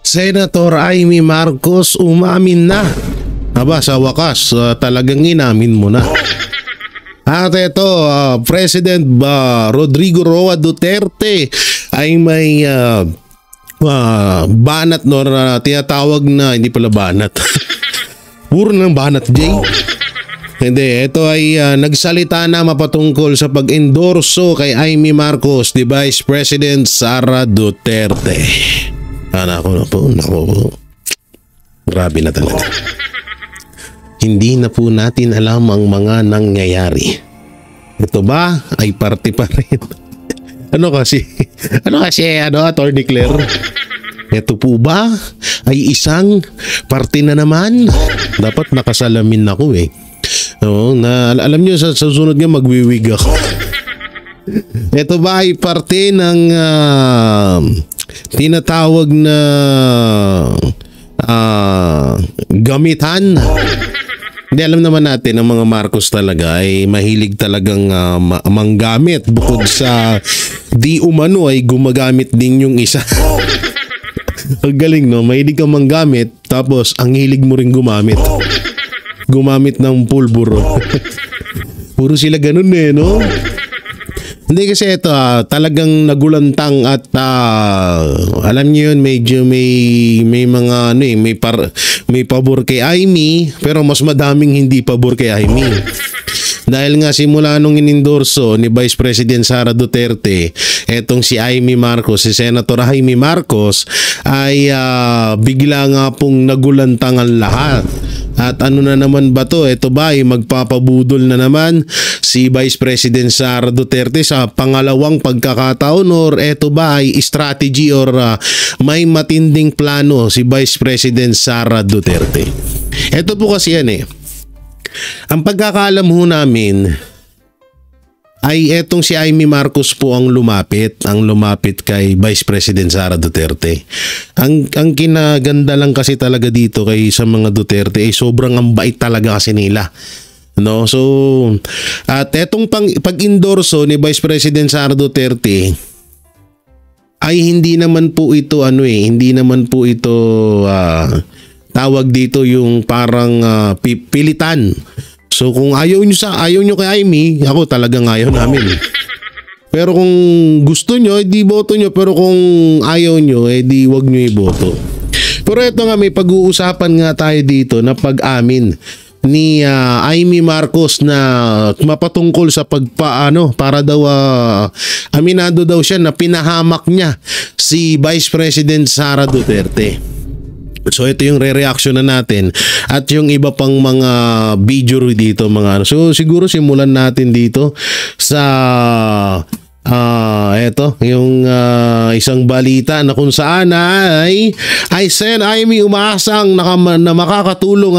Senator Amy Marcos umamin na. Aba, sa wakas, talagang inamin mo na. At ito, President Rodrigo Roa Duterte ay may banat na tinatawag na, hindi pala banat. Puro ng banat, Jay. Hindi, ito ay nagsalita na mapatungkol sa pag-endorso kay Amy Marcos, the Vice President Sara Duterte. Nako po. Grabe na talaga. Hindi na po natin alam ang mga nangyayari. Ito ba ay parte pa rin? Ano kasi, Attorney Claire? Ito po ba ay isang parte na naman? Dapat nakasalamin ako eh. No, na alam niyo sa susunod nga magwiwig ako. Ito ba ay parte ng tinatawag na gamitan? Hindi, alam naman natin ang mga Marcos talaga ay mahilig talagang manggamit. Bukod sa di umano ay gumagamit din yung isa. Ang galing, no? Mahilig kang manggamit tapos ang hilig mo rin gumamit. Gumamit ng pulburo. Puro sila ganun eh, no? Hindi kasi ito talagang nagulantang at alam niyo yun, medyo may mga may pabor kay Amy, pero mas madaming hindi pabor kay Amy. Dahil nga simula nung inendorso ni Vice President Sara Duterte etong si Amy Marcos, si Senator Amy Marcos ay bigla nga pong nagulantang ang lahat. At ano na naman ba to? Ito ba ay magpapabudol na naman si Vice President Sara Duterte sa pangalawang pagkakataon, or ito ba ay strategy or may matinding plano si Vice President Sara Duterte? Ito po kasi yan eh. Ang pagkakaalam ho namin ay etong si Amy Marcos po ang lumapit kay Vice President Sara Duterte. Ang kinaganda lang kasi talaga dito kay sa mga Duterte ay sobrang ang bait talaga kasi nila. No? So, at etong pag-endorso ni Vice President Sara Duterte ay hindi naman po ito tawag dito yung parang pilitan. So kung ayaw nyo kay Amy, ako talagang ayaw namin. Pero kung gusto nyo, edi boto nyo. Pero kung ayaw nyo, edi wag nyo iboto. Pero ito nga, may pag-uusapan nga tayo dito na pag-amin ni Amy Marcos na mapatungkol sa para daw aminado daw siya na pinahamak niya si Vice President Sara Duterte. So ito yung re-reaction na natin at yung iba pang mga video dito So siguro simulan natin dito sa eto yung isang balita na kung saan ay Sen Amy umaasang na makakatulong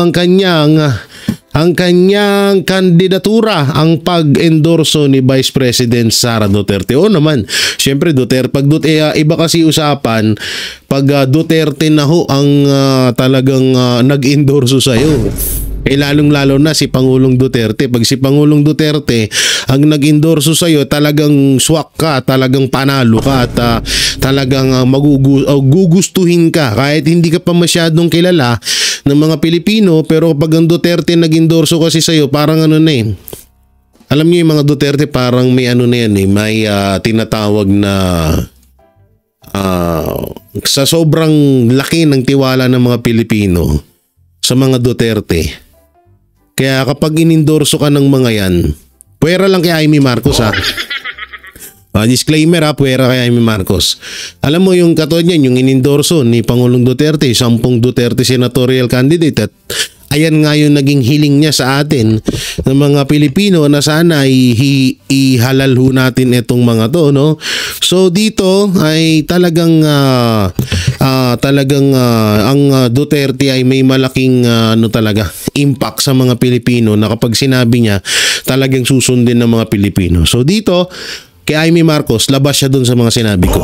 ang kanyang kandidatura ang pag-endorso ni Vice President Sara Duterte. O naman, syempre iba kasi usapan pag Duterte na ho ang talagang nag-endorso sa'yo. Lalong-lalo na si Pangulong Duterte. Pag si Pangulong Duterte ang nag-endorso sa'yo, talagang swak ka, talagang panalo ka at talagang gugustuhin ka kahit hindi ka pa masyadong kilala ng mga Pilipino. Pero pag ang Duterte nag-endorso kasi sa'yo, parang alam niyo yung mga Duterte parang may may tinatawag na sa sobrang laki ng tiwala ng mga Pilipino sa mga Duterte. Kaya kapag inendorso ka ng mga yan, puwera lang kay Amy Marcos disclaimer puwera kay Amy Marcos. Alam mo yung katulad niyan, yung inendorso ni Pangulong Duterte, 10 Duterte senatorial candidate at ayan nga yung naging hiling niya sa atin ng mga Pilipino na sana ihalal ho natin itong mga to, no? So dito ay talagang ang Duterte ay may malaking impact sa mga Pilipino na kapag sinabi niya talagang susundin ng mga Pilipino. So dito kay Amy Marcos, labas siya dun sa mga sinabi ko.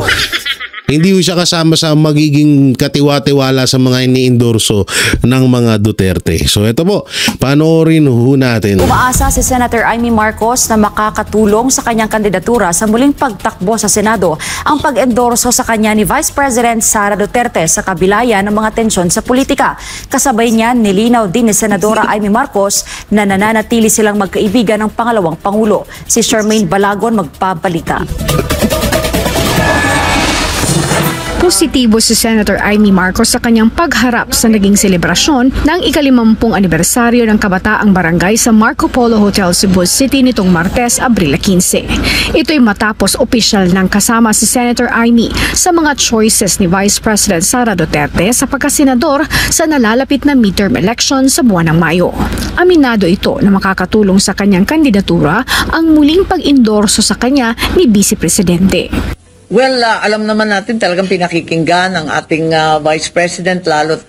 Hindi siya kasama sa magiging katiwa-tiwala sa mga iniendorso ng mga Duterte. So ito po, panoorin ho natin. Umaasa si Senator Amy Marcos na makakatulong sa kanyang kandidatura sa muling pagtakbo sa Senado ang pag-endorso sa kanya ni Vice President Sara Duterte sa kabilayan ng mga tensyon sa politika. Kasabay niyan, nilinaw din ni Senadora Amy Marcos na nananatili silang magkaibigan ng pangalawang Pangulo. Si Charmaine Balagon magpabalita. Positibo si Senator Amy Marcos sa kanyang pagharap sa naging selebrasyon ng ika-50 anibersaryo ng Kabataang Barangay sa Marco Polo Hotel, Cebu City nitong Martes, Abril 15. Ito'y matapos opisyal ng kasama si Senator Amy sa mga choices ni Vice President Sara Duterte sa pagkasenador sa nalalapit na midterm election sa buwan ng Mayo. Aminado ito na makakatulong sa kanyang kandidatura ang muling pag-endorso sa kanya ni Vice Presidente. Well, alam naman natin talagang pinakikinggan ng ating Vice President, lalo't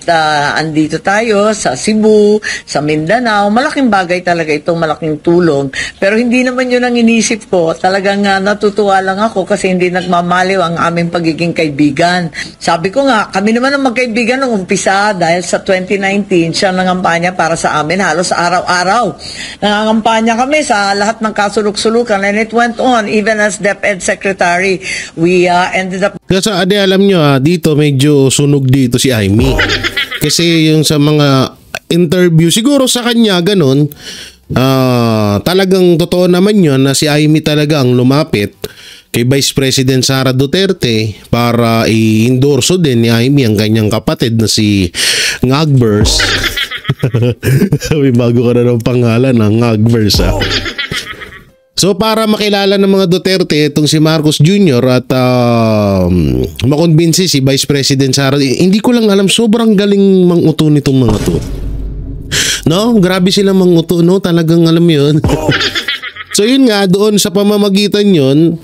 andito tayo sa Cebu, sa Mindanao. Malaking bagay talaga ito, malaking tulong. Pero hindi naman yun ang inisip ko. Talagang natutuwa lang ako kasi hindi nagmamaliw ang aming pagiging kaibigan. Sabi ko nga, kami naman ang magkaibigan nung umpisa dahil sa 2019, siya nangampanya para sa amin halos araw-araw. Nangangampanya kami sa lahat ng kasuluk-sulukan and it went on even as DepEd Secretary. We ended up... Kasi alam nyo dito medyo sunog dito si Amy. Kasi yung sa mga interview, siguro sa kanya ganun, talagang totoo naman yun na si Amy talaga ang lumapit kay Vice President Sara Duterte para i-endorso din ni Amy ang kanyang kapatid na si Ngagbers. May bago ka na ng pangalan ng Ngagbers So para makilala ng mga Duterte itong si Marcos Jr. at makonbinsi si Vice President Sara, hindi ko lang alam, sobrang galing manguto nitong mga to. No, grabe sila manguto, no? Talagang alam yun. So yun nga, doon sa pamamagitan yun,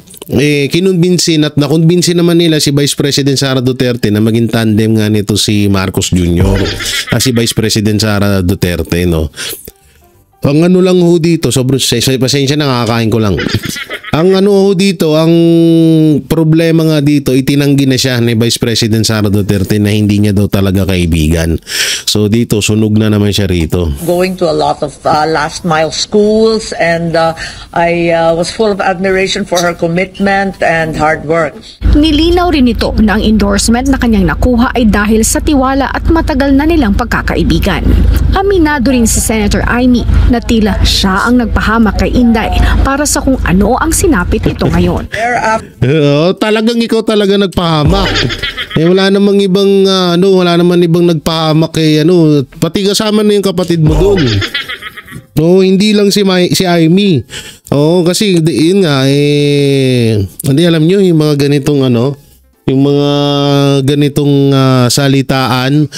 kinumbinsin at nakumbinsin naman nila si Vice President Sara Duterte na maging tandem nga nito si Marcos Jr. Si Vice President Sara Duterte, no? Ang ano lang ho dito, sobrang pasensya na, nakakain ko lang. Ang ano ho dito, ang problema nga dito, itinanggi na siya ni Vice President Sara Duterte na hindi niya daw talaga kaibigan. So dito, sunog na naman siya rito. Going to a lot of last mile schools and I was full of admiration for her commitment and hard work. Nilinaw rin ito na ang endorsement na kanyang nakuha ay dahil sa tiwala at matagal na nilang pagkakaibigan. Aminado rin si Senator Amy na tila siya ang nagpahamak kay Inday para sa kung ano ang sinapit ito ngayon. Talagang ikaw talaga nagpahamak. Wala namang ibang wala naman ibang nagpahamak kay pati kasama na yung kapatid mo doon. Hindi lang si Amy. Kasi yun nga hindi alam nyo yung mga ganitong yung mga ganitong salitaan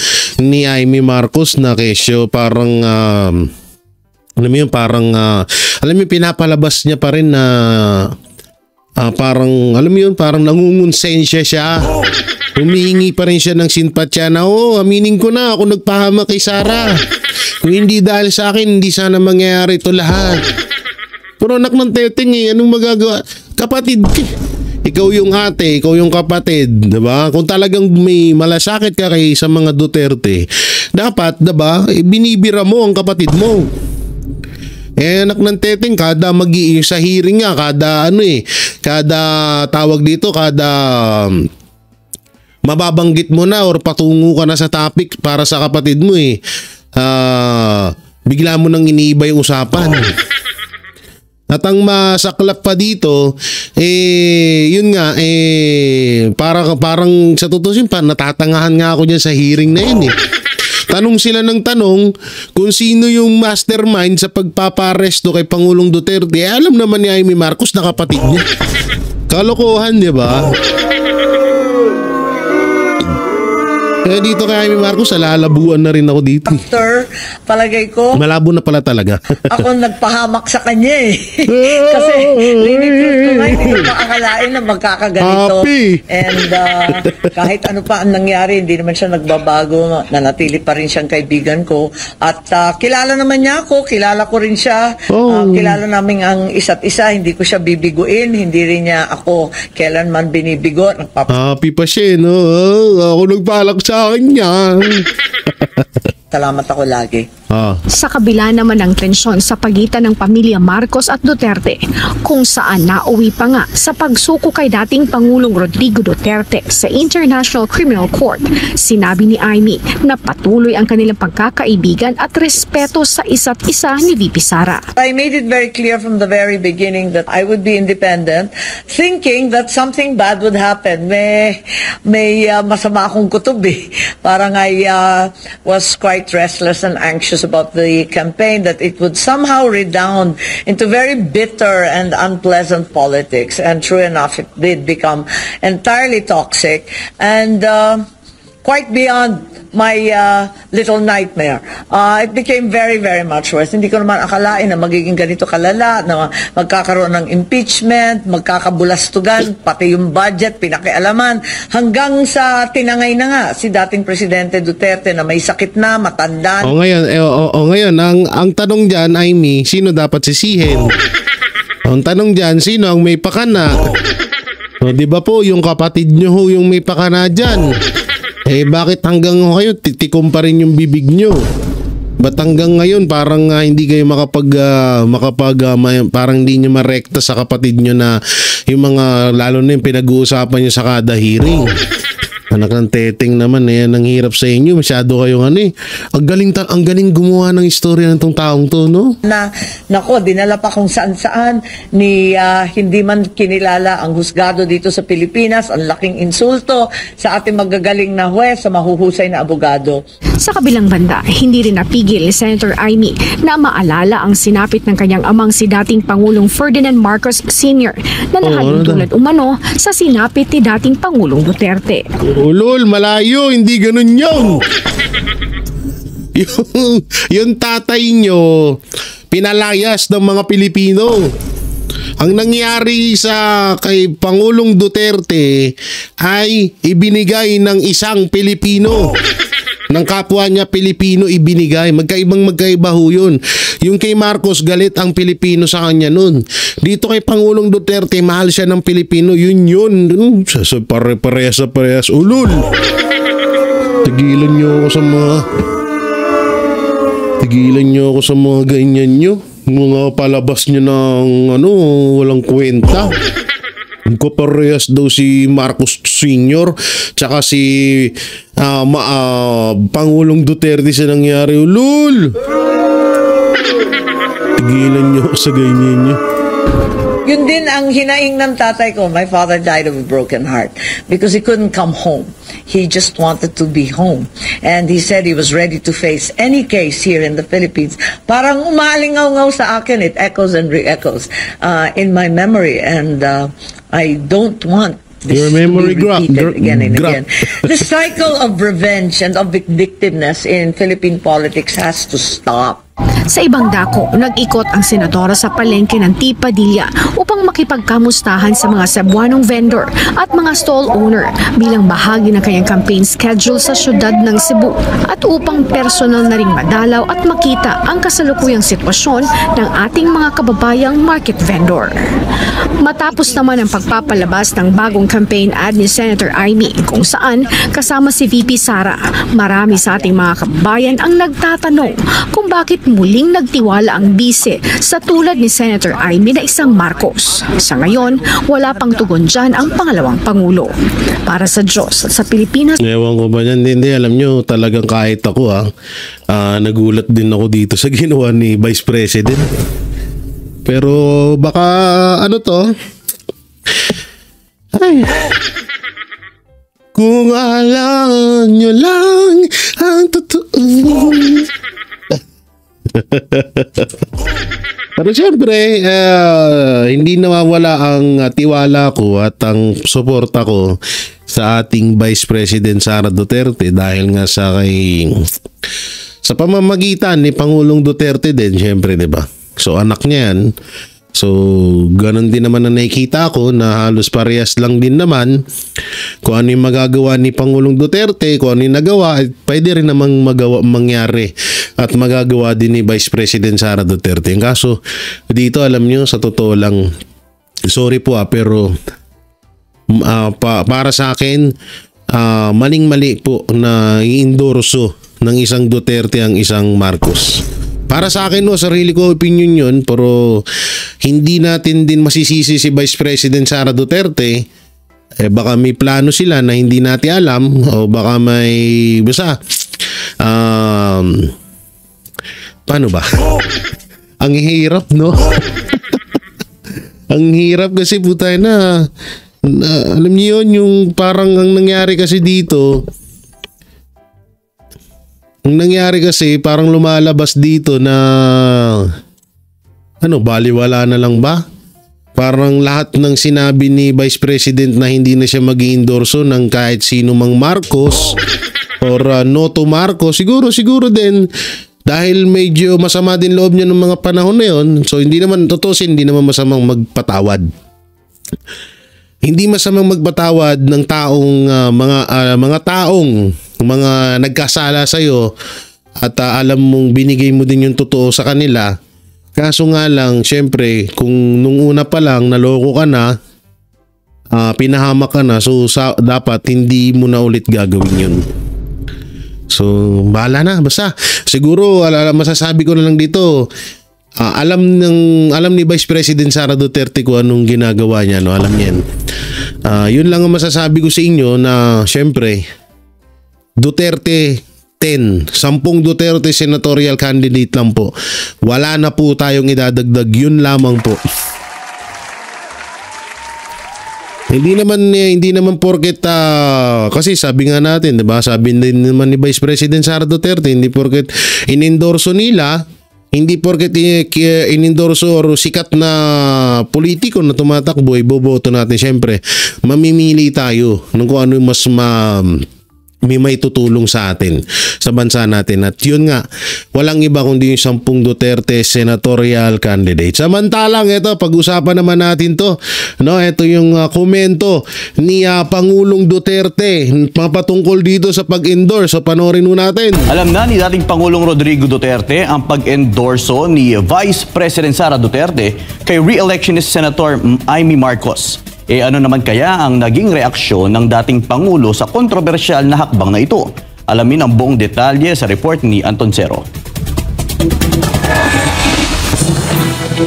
ni Amy Marcos na kesyo parang alam mo yun, parang alam mo pinapalabas niya pa rin na parang alam mo yun, parang nangungonsensya siya. Humihingi pa rin siya ng simpatya na aminin ko na ako nagpahamak kay Sara. Kung hindi dahil sa akin, hindi sana mangyayari ito lahat. Pero anak ng teteng anong magagawa? Kapatid, ikaw yung ate, ikaw yung kapatid, diba? Kung talagang may malasakit ka kay sa mga Duterte, dapat, diba, binibira mo ang kapatid mo. Anak ng teteng, kada sa hearing nga, kada tawag dito, kada mababanggit mo na or patungo ka na sa topic para sa kapatid mo bigla mo nang iniiba yung usapan. At ang masaklap pa dito, yun nga, parang sa totoo pa, natatangahan nga ako dyan sa hearing na yun Tanong sila ng tanong kung sino yung mastermind sa pagpaparesto kay Pangulong Duterte. Alam naman ni Amy Marcos na kapatid niya. Kalokohan, di ba? Kaya dito kay Amy Marcos, lalabuan na rin ako dito. After, palagay ko, Malabo na pala talaga. ako nagpahamak sa kanya eh. Kasi, really truth ko nga, hindi ko maakalain na magkakaganito. Happy. And kahit ano pa ang nangyari, hindi naman siya nagbabago. Nanatili pa rin siyang kaibigan ko. At kilala naman niya ako, kilala ko rin siya. Kilala namin ang isa't isa, hindi ko siya bibiguin, hindi rin niya ako kailanman binibigo. Happy pa siya, no? Ako nagpalak sa kanya. Salamat ako lagi. Sa kabila naman ng tensyon sa pagitan ng pamilya Marcos at Duterte, kung saan nauwi pa nga sa pagsuko kay dating Pangulong Rodrigo Duterte sa International Criminal Court, sinabi ni Amy na patuloy ang kanilang pagkakaibigan at respeto sa isa't isa ni VP Sara. I made it very clear from the very beginning that I would be independent, thinking that something bad would happen. May masama akong kutob eh. Parang I was quite restless and anxious about the campaign, that it would somehow redound into very bitter and unpleasant politics. And true enough, it did become entirely toxic and quite beyond my little nightmare. It became very, very much worse. Hindi ko naman akalain na magiging ganito kalala, na magkakaroon ng impeachment, magkakabulastugan, pati yung budget, pinakialaman, hanggang sa tinangay na nga si dating Presidente Duterte na may sakit na, matanda. Ngayon, ang tanong dyan, Amy, sino dapat sisihin? Ang tanong dyan, sino ang may pakana? Di ba po, yung kapatid nyo ho yung may pakana dyan? Bakit hanggang kayo titikom pa rin yung bibig nyo? Ba't hanggang ngayon parang hindi kayo parang hindi nyo marekta sa kapatid nyo na yung mga, lalo na yung pinag-uusapan nyo sa kada hearing? Anak ng teteng naman, ang hirap sa inyo. Masyado kayong ang galing gumawa ng istorya ng tong taong to, no? Nako, dinala pa kung saan-saan ni hindi man kinilala ang husgado dito sa Pilipinas. Ang laking insulto sa ating magagaling na huwes, sa mahuhusay na abogado. Sa kabilang banda, hindi rin napigil ni Senator Amy na maalala ang sinapit ng kanyang amang si dating Pangulong Ferdinand Marcos Sr. na nahalintulad umano sa sinapit ni dating Pangulong Duterte. Ulol, malayo, hindi ganun yun. yung tatay nyo, pinalayas ng mga Pilipino. Ang nangyari kay Pangulong Duterte ay ibinigay ng isang Pilipino. Ng kapwa niya Pilipino ibinigay. Magkaiba ho yun. Yung kay Marcos, galit ang Pilipino sa kanya nun. Dito kay Pangulong Duterte, mahal siya ng Pilipino. Yun. Parehas. Ulul! Tigilan niyo ako sa mga ganyan nyo. Mga palabas nyo ng walang kwenta. Parehas daw si Marcos Sr. tsaka si Pangulong Duterte sa nangyari. Ulul! Tigilan nyo sa ganyan nyo. Yun din ang hinaing ng tatay ko. My father died of a broken heart because he couldn't come home. He just wanted to be home. And he said he was ready to face any case here in the Philippines. Parang umalingaw-ngaw sa akin. It echoes and re-echoes in my memory. And I don't want this to be repeated again and again. The cycle of revenge and of vindictiveness in Philippine politics has to stop. Sa ibang dako, nag-ikot ang senadora sa palengke ng T. Padilla upang makipagkamustahan sa mga Cebuanong vendor at mga stall owner bilang bahagi ng kanyang campaign schedule sa syudad ng Cebu at upang personal na ring madalaw at makita ang kasalukuyang sitwasyon ng ating mga kababayang market vendor. Matapos naman ang pagpapalabas ng bagong campaign ad ni Senator Amy kung saan kasama si VP Sara, marami sa ating mga kababayan ang nagtatanong kung bakit muling nagtiwala ang bise sa tulad ni Senator Amy na isang Marcos. Sa ngayon, wala pang tugon dyan ang pangalawang Pangulo. Para sa Diyos at sa Pilipinas. Ewan ko ba yan? Hindi, alam nyo, talagang kahit ako nagulat din ako dito sa ginawa ni Vice President. Pero baka ay, kung alam nyo lang ang totoo. Pero syempre, hindi nawawala ang tiwala ko at ang suporta ko sa ating Vice President Sara Duterte dahil nga sa pamamagitan ni Pangulong Duterte din, syempre, 'di ba? So anak niya 'yan. So ganun din naman na nakikita ko na halos parehas lang din naman kung ano yung magagawa ni Pangulong Duterte, kung ano yung nagawa, pwede rin namang mangyari at magagawa din ni Vice President Sara Duterte. Yung kaso dito, alam nyo, sa totoo lang, sorry po pero para sa akin, maling-mali po na i-endorso ng isang Duterte ang isang Marcos. Para sa akin, sarili ko opinion yun, pero hindi natin din masisisi si Vice President Sara Duterte. Baka may plano sila na hindi natin alam, o baka may paano ba? Ang hirap, no? Ang hirap kasi putay na alam niyo yun, yung parang ang nangyari kasi dito, parang lumalabas dito na baliwala na lang ba? Parang lahat ng sinabi ni Vice President na hindi na siya mag-i-endorso ng kahit sino mang Marcos or no to Marcos, siguro din dahil medyo masama din loob niya ng mga panahon na yun. So hindi naman masamang magpatawad. Hindi masamang magpatawad ng mga taong nagkasala sa iyo at alam mong binigay mo din yung totoo sa kanila. Kaso nga lang, syempre, kung nung una pa lang naloko ka na, pinahamak ka na, so dapat hindi mo na ulit gagawin yun. So bahala na, basta siguro masasabi ko na lang dito, alam ni Vice President Sara Duterte kung anong ginagawa niya, no? Alam niya yan. Yun lang ang masasabi ko sa inyo na syempre Duterte 10 Duterte senatorial candidate lang po. Wala na po tayong idadagdag, yun lamang po. Hindi naman porket kasi sabi nga natin, 'di ba? Sabi din naman ni Vice President Sara Duterte, hindi porket inendorso nila, hindi porket inendorso or sikat na politiko na tumatakbo, iboboto natin. Syempre, mamimili tayo ng kung ano yung mas may tutulong sa atin, sa bansa natin. At yun nga, walang iba kundi yung 10 Duterte senatorial candidate. Samantalang ito, pag-usapan naman natin to, no? Ito yung komento ni Pangulong Duterte patungkol dito sa pag-endorse. So panoorin mo natin. Alam na ni dating Pangulong Rodrigo Duterte ang pag-endorso ni Vice President Sara Duterte kay re-electionist Senator Amy Marcos. Ano naman kaya ang naging reaksyon ng dating Pangulo sa kontrobersyal na hakbang na ito? Alamin ang buong detalye sa report ni Anton Cero.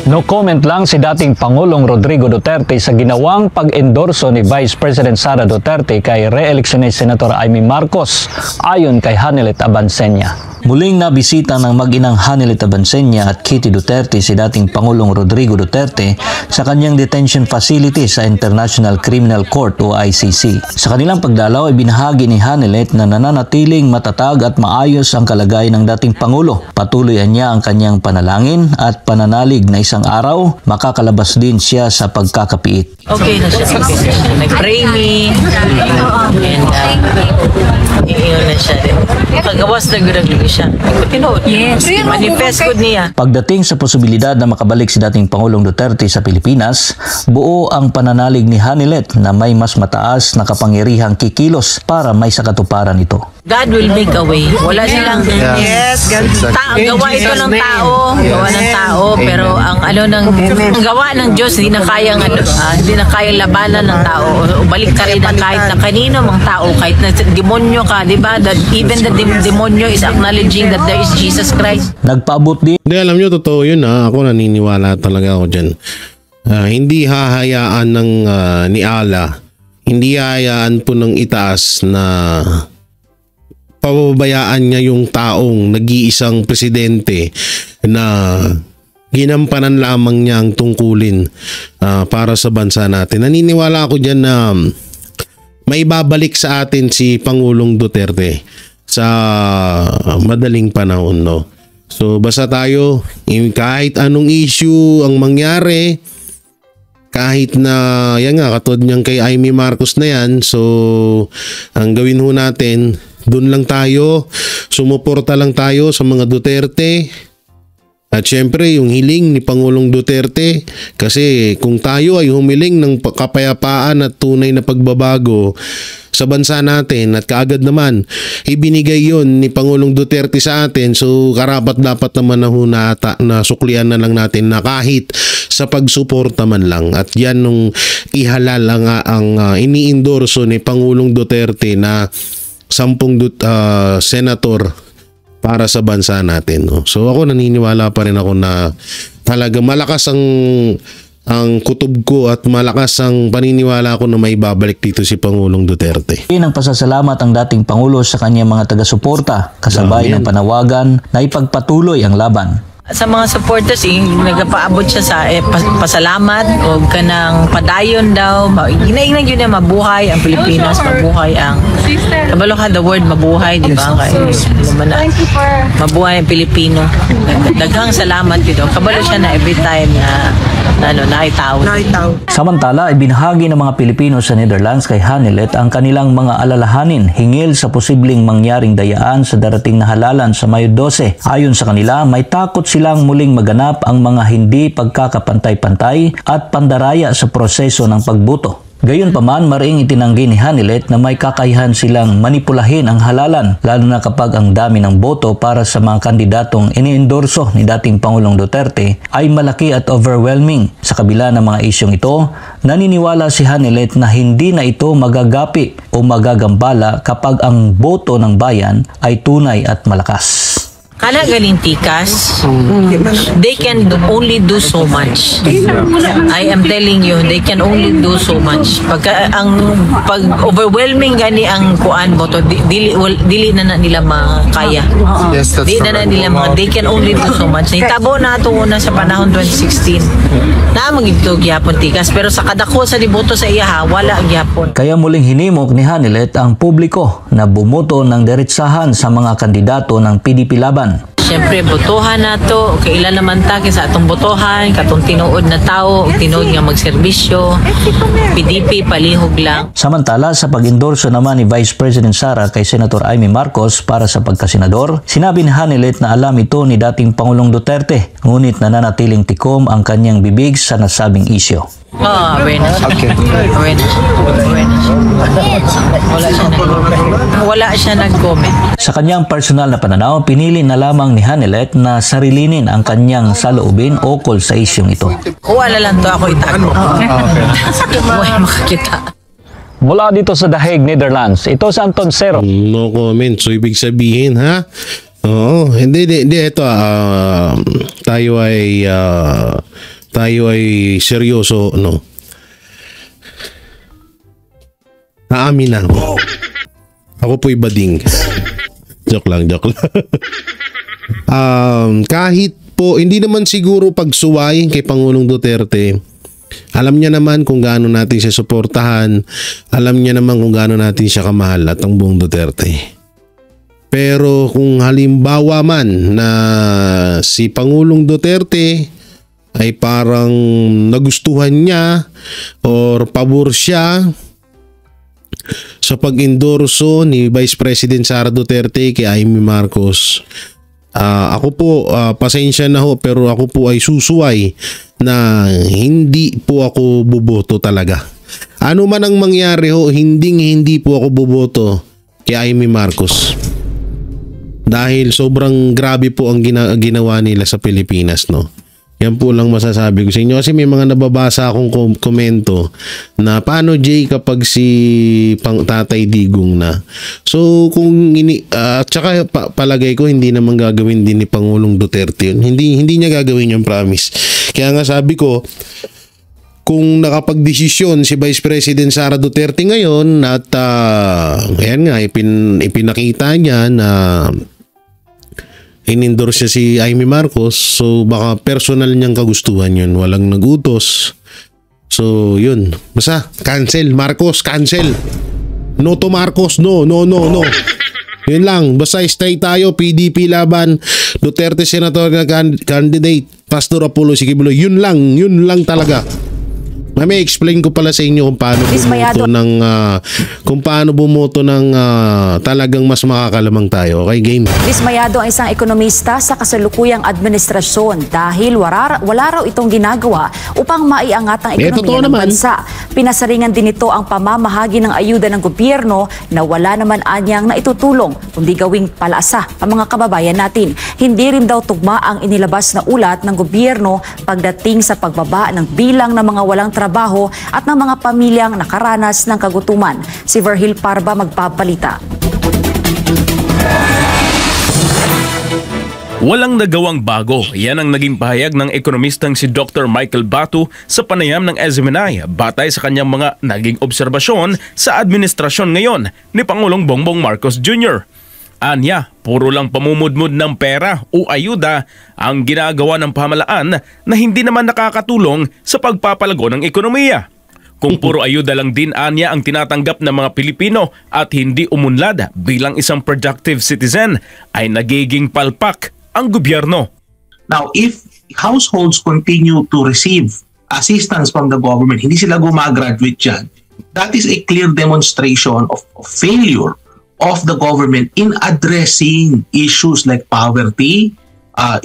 No comment lang si dating Pangulong Rodrigo Duterte sa ginawang pag-endorso ni Vice President Sara Duterte kay re-electionist Senator Amy Marcos ayon kay Hanelet Abansenya. Muling nabisita ng mag-inang Hanelet Abansenya at Kitty Duterte si dating Pangulong Rodrigo Duterte sa kanyang detention facility sa International Criminal Court o ICC. Sa kanilang pagdalaw ay binahagi ni Hanelet na nananatiling matatag at maayos ang kalagayan ng dating Pangulo. Patuloyan niya ang kanyang panalangin at pananalig na isang araw makakalabas din siya sa pagkakapiit. Okay na siya. Nag-pray me. And iyon na siya. Kagawas na gudag siya. Yes. Manifest ko niya. Pagdating sa posibilidad na makabalik si dating Pangulong Duterte sa Pilipinas, buo ang pananalig ni Hanelet na may mas mataas na kapangyarihang kikilos para may sakatuparan ito. God will make a way. Wala silang gawa ito ng tao, gawa ng tao, pero ang gawa ng Diyos hindi na kayang labanan ng tao. Balik ka rin kahit na kanino mang tao, kahit na demonyo ka, di ba? That even the demonyo is acknowledging that there is Jesus Christ. Nagpaabot din. Hindi, alam nyo, totoo yun ha. Ako naniniwala talaga ako dyan. Hindi hahayaan ng ni Allah, hindi hahayaan po ng itaas na pababayaan niya yung taong nag-iisang presidente na ginampanan lamang niya ang tungkulin para sa bansa natin. Naniniwala ako dyan na may babalik sa atin si Pangulong Duterte sa madaling panahon, no? So basta tayo, kahit anong issue ang mangyari, kahit na yan nga katulad niyang kay Amy Marcos na yan, so ang gawin ho natin, doon lang tayo, sumuporta lang tayo sa mga Duterte. At syempre yung hiling ni Pangulong Duterte, kasi kung tayo ay humiling ng kapayapaan at tunay na pagbabago sa bansa natin at kaagad naman ibinigay yon ni Pangulong Duterte sa atin, so karapat dapat naman na suklian na lang natin na kahit sa pagsuporta man lang. At yan nung ihalal ang ini-endorso ni Pangulong Duterte na 10 senator para sa bansa natin, no? So ako naniniwala pa rin ako na talaga malakas ang kutob ko at malakas ang paniniwala ko na may babalik dito si Pangulong Duterte. Ang pasasalamat ang dating Pangulo sa kanyang mga taga-suporta, kasabay ng panawagan na ipagpatuloy ang laban. Sa mga supporters, nagpaabot siya sa pasalamat o kanang padayon daw. Ginainag yun na mabuhay ang Pilipinas, mabuhay ang kabalohan the word mabuhay, di ba? Mabuhay ang Pilipino. Daghang salamat yun. Kabalo siya na every time na naitaw. Samantala, ibinahagi ng mga Pilipino sa Netherlands kay Hanilet ang kanilang mga alalahanin hingil sa posibleng mangyaring dayaan sa darating na halalan sa Mayo 12. Ayon sa kanila, may takot silang muling maganap ang mga hindi pagkakapantay-pantay at pandaraya sa proseso ng pagboto. Gayunpaman, maring itinanggi ni Hanilet na may kakayahan silang manipulahin ang halalan, lalo na kapag ang dami ng boto para sa mga kandidatong iniendorso ni dating Pangulong Duterte ay malaki at overwhelming. Sa kabila ng mga isyong ito, naniniwala si Hanilet na hindi na ito magagapi o magagambala kapag ang boto ng bayan ay tunay at malakas. Kana galing tikas, they can only do so much. I am telling you, they can only do so much. Pag overwhelming gani ang kuan boto, dili na nila makaya. Yes, that's Dili na nila they can only do so much. Nitabo na ito una sa panahon 2016. Na magigto gyapon tikas, pero sa kadako sa diboto sa iya wala gyapon. Kaya muling hinimok ni Hanilet ang publiko na bumoto ng diretsahan sa mga kandidato ng PDP laban. Siyempre, botohan na to. Kailan naman taki sa atong botohan, katong tinuod na tao, tinuod nga magserbisyo. PDP, palihog lang. Samantala, sa pag-endorso naman ni Vice President Sara kay Senator Amy Marcos para sa pagkasenador, sinabi ni Hanilet na alam ito ni dating Pangulong Duterte, ngunit nananatiling tikom ang kanyang bibig sa nasabing isyo. Awareness. Okay. Awareness. Wala siya nag-comment. Sa kanyang personal na pananaw, pinili na lamang ni Hanilet na sarilinin ang kanyang saloobin ukol sa isyong ito. Wala lang to ako itago. Huwag makakita. Mula dito sa The Hague, Netherlands, ito si Anton Cero. No comment. So ibig sabihin ha? Oo, hindi ito tayo ay seryoso, no. Naamin na ako. Ako po'y bading. Joke lang. Kahit po, hindi naman siguro pagsuway kay Pangulong Duterte. Alam niya naman kung gaano natin siya suportahan. Alam niya naman kung gaano natin siya kamahal at ang buong Duterte. Pero kung halimbawa man na si Pangulong Duterte ay parang nagustuhan niya or pabor siya sa pag-endorso ni Vice President Sara Duterte kay Amy Marcos, ako po, pasensya na ho, pero ako po ay susuway na hindi po ako boboto talaga. Ano man ang mangyari ho, hindi po ako boboto kay Amy Marcos. Dahil sobrang grabe po ang ginawa nila sa Pilipinas, no. Yan po lang masasabi ko sa inyo, kasi may mga nababasa akong komento na paano Jay kapag si Tatay Digong na. So kung tsaka palagay ko hindi naman gagawin din ni Pangulong Duterte yun. Hindi niya gagawin yung promise. Kaya nga sabi ko, kung nakapagdesisyon si Vice President Sara Duterte ngayon at ayan nga ipinakita niya na in-endorse niya si Amy Marcos, so baka personal niyang kagustuhan yun, walang nagutos. So yun, basta cancel Marcos, cancel. No to Marcos, no. Yun lang, basta stay tayo, PDP laban, Duterte senatorial candidate, Pastor Apollo Sikibuloy. Yun lang talaga. May explain ko pala sa inyo kung paano bumoto ng talagang mas makakalamang tayo. Okay, game. Dismayado ang isang ekonomista sa kasalukuyang administrasyon dahil wala raw itong ginagawa upang maiangat ang ekonomiya ng bansa. Pinasaringan din ito ang pamamahagi ng ayuda ng gobyerno na wala naman anyang naitutulong kundi gawing palaasa ang mga kababayan natin. Hindi rin daw tugma ang inilabas na ulat ng gobyerno pagdating sa pagbaba ng bilang ng mga walang trabaho at ng mga pamilyang nakaranas ng kagutuman. Si Verhil Parba magpapalita. Walang nagawang bago. Yan ang naging pahayag ng ekonomistang si Dr. Michael Batu sa panayam ng SMNI batay sa kanyang mga naging obserbasyon sa administrasyon ngayon ni Pangulong Bongbong Marcos Jr. Anya, puro lang pamumudmud ng pera o ayuda ang ginagawa ng pamahalaan na hindi naman nakakatulong sa pagpapalago ng ekonomiya. Kung puro ayuda lang din anya ang tinatanggap ng mga Pilipino at hindi umunlad bilang isang productive citizen, ay nagiging palpak ang gobyerno. Now, if households continue to receive assistance from the government, hindi sila gumagraduate dyan, that is a clear demonstration of failure of the government in addressing issues like poverty,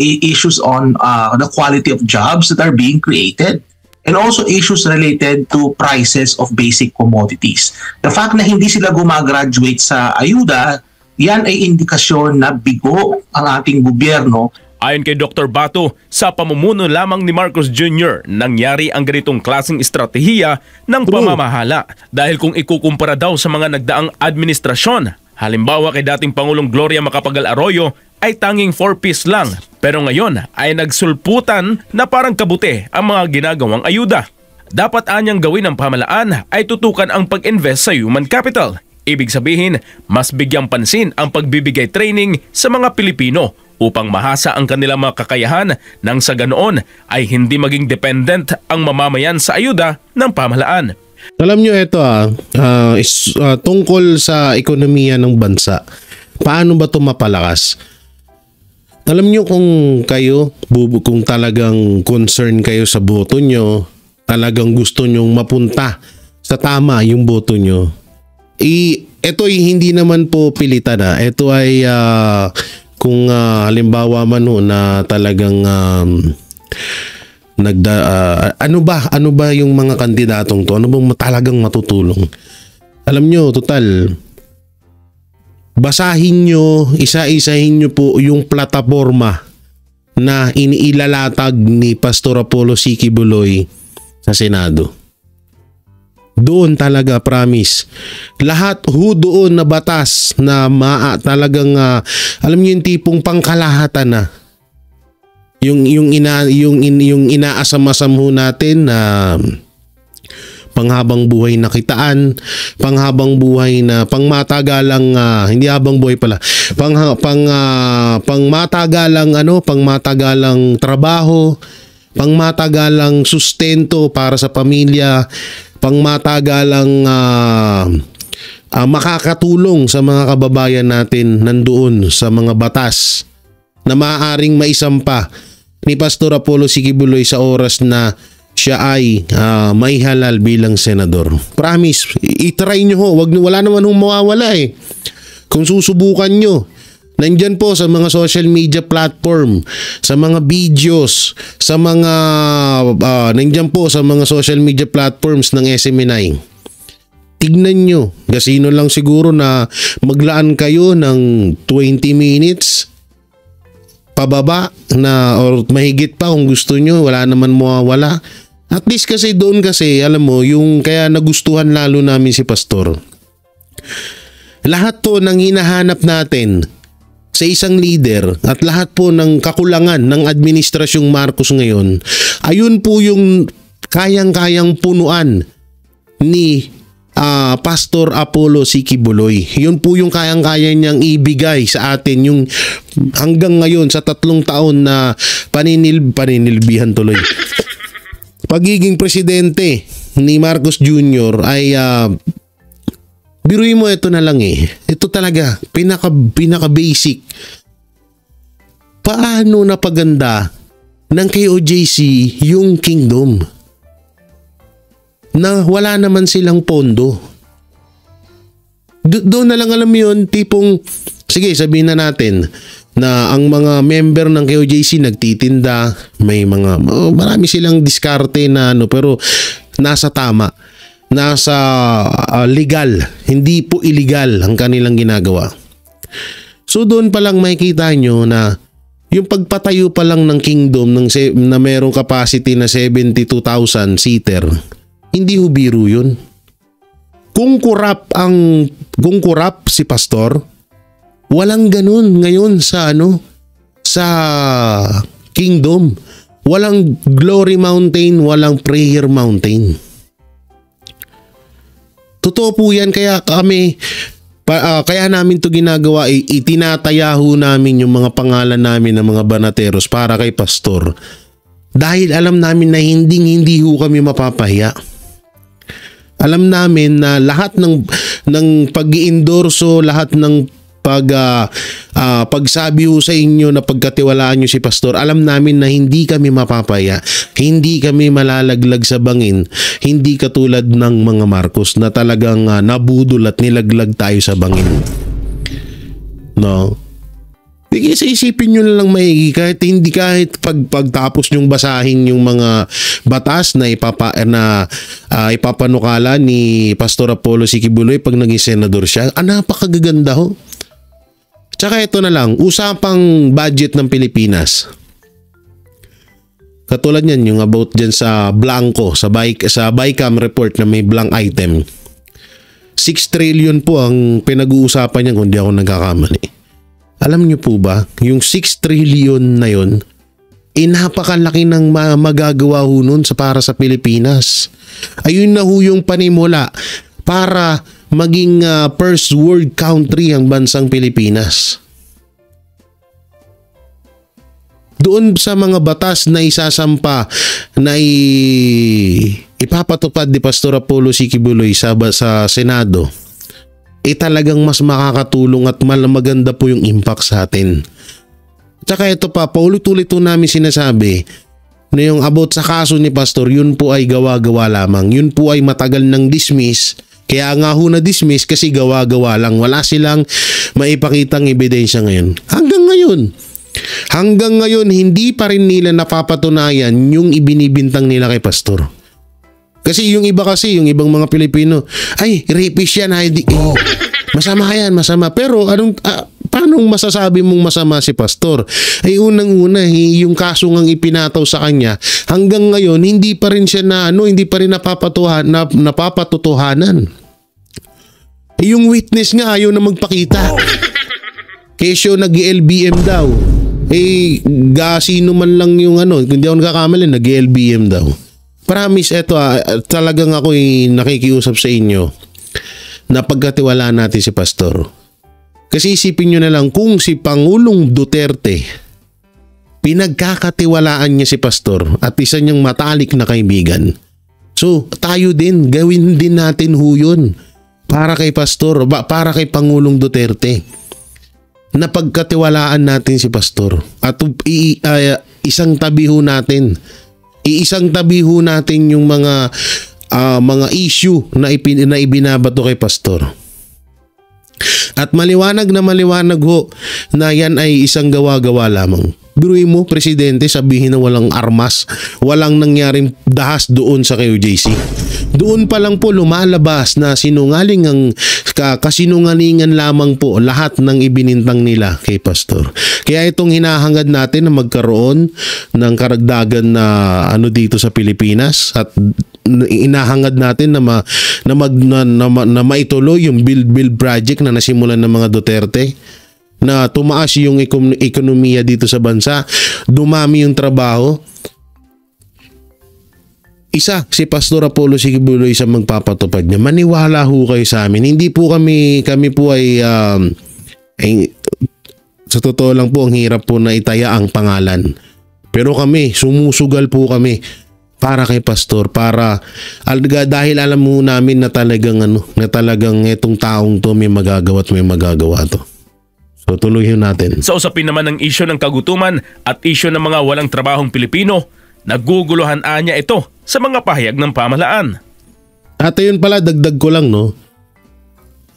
issues on the quality of jobs that are being created, and also issues related to prices of basic commodities. The fact na hindi sila gumagraduate sa ayuda, yan ay indikasyon na bigo ang ating gobyerno. Ayon kay Dr. Batu, sa pamumuno lamang ni Marcos Jr. nangyari ang ganitong klaseng estratehiya ng pamamahala. Dahil kung ikukumpara daw sa mga nagdaang administrasyon, halimbawa kay dating Pangulong Gloria Macapagal Arroyo, ay tanging 4-piece lang. Pero ngayon ay nagsulputan na parang kabuti ang mga ginagawang ayuda. Dapat anyang gawin ng pamahalaan ay tutukan ang pag-invest sa human capital. Ibig sabihin, mas bigyang pansin ang pagbibigay training sa mga Pilipino upang mahasa ang kanilang mga kakayahan nang sa ganoon ay hindi maging dependent ang mamamayan sa ayuda ng pamahalaan. Alam nyo ito tungkol sa ekonomiya ng bansa. Paano ba ito mapalakas? Alam nyo kung talagang concern kayo sa boto nyo, talagang gusto nyong mapunta sa tama yung boto nyo, ito ay hindi naman po pilitan na. Ito ay kung halimbawa man na talagang ano ba yung mga kandidatong to? Ano bang talagang matutulong? Alam nyo, total, basahin nyo, isa-isahin nyo po yung plataforma na inilalatag ni Pastor Apollo Sikibuloy sa Senado. Doon talaga, promise. Lahat doon na batas na talagang alam niyo yung tipong pangkalahatan na. Yung inaasam-asam ho natin na panghabang buhay na kitaan, panghabang buhay na pangmatagalang hindi habang buhay pala. Pangmatagalang trabaho, pangmatagalang sustento para sa pamilya, pangmatagalang makakatulong sa mga kababayan natin nandoon sa mga batas na maaaring maisampa ni Pastor Apollo Sikibuloy sa oras na siya ay maihalal bilang senador. Promise, itry nyo ho. Wala naman hong mawawala eh. Kung susubukan nyo, nandyan po sa mga social media platform, sa mga videos, sa mga nandyan po sa mga social media platforms ng SMNI. Tignan nyo. Gasino lang siguro na maglaan kayo ng 20 minutes pababa na or mahigit pa kung gusto nyo. Wala naman mawawala. At least kasi doon kasi, alam mo, yung kaya nagustuhan lalo namin si Pastor. Lahat to ng hinahanap natin sa isang leader at lahat po ng kakulangan ng administrasyong Marcos ngayon, ayun po yung kayang-kayang punuan ni Pastor Apollo Sikibuloy. Yun po yung kayang-kaya niyang ibigay sa atin yung hanggang ngayon sa 3 taon na paninilbihan tuloy. Pagiging presidente ni Marcos Jr. ay Biruin mo, ito na lang Ito talaga, pinaka-basic. Paano napaganda ng KOJC yung kingdom? Na wala naman silang pondo. Doon na lang alam mo yun, tipong, sige sabihin na natin, na ang mga member ng KOJC nagtitinda, may mga, marami silang diskarte na pero nasa tama. Nasa legal, hindi po illegal ang kanilang ginagawa. So doon pa lang makikita nyo na yung pagpatayo pa lang ng kingdom na merong capacity na 72,000 seater, hindi ho biro yun. Kung kurap si pastor, walang ganun ngayon sa kingdom. Walang glory mountain, walang prayer mountain. Totoo po yan, kaya kaya namin to ginagawa, itinataya ho namin yung mga pangalan namin ng mga banateros para kay pastor. Dahil alam namin na hindi ho kami mapapahiya. Alam namin na lahat ng pag-iendorso, lahat ng pagsabi ho sa inyo na pagkatiwalaan nyo si pastor, alam namin na hindi kami mapapaya, hindi kami malalaglag sa bangin, hindi katulad ng mga Marcos na talagang nabudol at nilaglag tayo sa bangin. No? Isipin nyo na lang maigi, kahit pagtapos nyong basahin yung mga batas na ipapanukala ni Pastor Apollo C. Quiboloy pag naging senador siya, napakagaganda ho. Tsaka ito na lang, usapang budget ng Pilipinas. Katulad yan, yung about dyan sa Blanco, sa BICAM report na may blank item. 6 trillion po ang pinag-uusapan niyan kung di ako nagkakamali. Alam niyo po ba, yung 6 trillion na yun, napakalaki ng magagawa ho nun para sa Pilipinas. Ayun na ho yung panimula para maging first world country ang bansang Pilipinas. Doon sa mga batas na isasampa na ipapatupad ni Pastor Apollo C. Quiboloy sa Senado, talagang mas makakatulong at maganda po yung impact sa atin. Tsaka ito pa, paulit-ulit po namin sinasabi na yung about sa kaso ni Pastor, yun po ay gawa-gawa lamang. Yun po ay matagal ng dismiss. Kaya nga ho na-dismiss kasi gawa-gawa lang. Wala silang maipakitang ebidensya ngayon. Hanggang ngayon, hindi pa rin nila napapatunayan yung ibinibintang nila kay Pastor. Kasi yung ibang mga Pilipino, ay, rapist yan, masama yan, masama. Pero paano masasabi mong masama si Pastor? Ay unang-una, yung kaso ngang ipinataw sa kanya, hanggang ngayon, hindi pa rin siya hindi pa rin napapatutuhanan. Yung witness nga ayaw na magpakita. Kesyo nag-LBM daw. Sino man lang yung hindi ako nagkakamali, nag-LBM daw. Promise, eto talagang ako nakikiusap sa inyo na pagkatiwalaan natin si Pastor. Kasi isipin nyo na lang kung si Pangulong Duterte pinagkakatiwalaan niya si Pastor at isa niyang matalik na kaibigan. So tayo din, gawin din natin ho yun para kay Pastor, para kay Pangulong Duterte. Na pagkatiwalaan natin si Pastor at isang tabi ho natin. Iisang tabi ho natin yung mga issue na ibinabato kay Pastor. At maliwanag ho na yan ay isang gawa-gawa lamang. Biruin mo, Presidente, sabihin na walang armas, walang nangyaring dahas doon sa KOJC. Doon pa lang po lumalabas na kasinungalingan lamang po lahat ng ibinintang nila kay Pastor. Kaya itong hinahangad natin na magkaroon ng karagdagan na dito sa Pilipinas at inahangad natin na maituloy yung build project na nasimulan ng mga Duterte, na tumaas yung ekonomiya dito sa bansa, dumami yung trabaho. Isa, si Pastor Apollo C. Quiboloy sa magpapatupad niya. Maniwala ho kayo sa amin. Hindi po kami po ay sa totoo lang po, ang hirap po na itaya ang pangalan. Pero kami, sumusugal po kami para kay Pastor, dahil alam mo namin na talagang itong taong to may magagawa at may magagawa to. So tuloy natin. Sa usapin naman ng isyu ng kagutuman at isyu ng mga walang trabahong Pilipino, naguguluhan niya ito sa mga pahayag ng pamahalaan. At ayun pala, dagdag ko lang, no,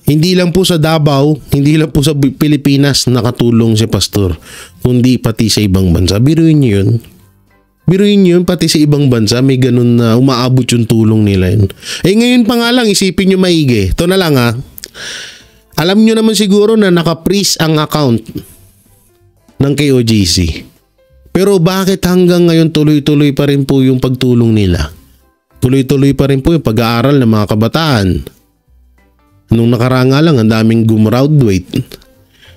hindi lang po sa Davao, hindi lang po sa Pilipinas nakatulong si Pastor, kundi pati sa ibang bansa. Biruin niyo yun. Pati sa ibang bansa may ganun na umaabot yung tulong nila yun. Ngayon pa nga lang, isipin nyo maigi. Ito na lang alam nyo naman siguro na naka-freeze ang account ng KOJC. Pero bakit hanggang ngayon tuloy-tuloy pa rin po yung pagtulong nila? Tuloy-tuloy pa rin po yung pag-aaral ng mga kabataan. Nung nakaranga lang, ang daming gumraduate.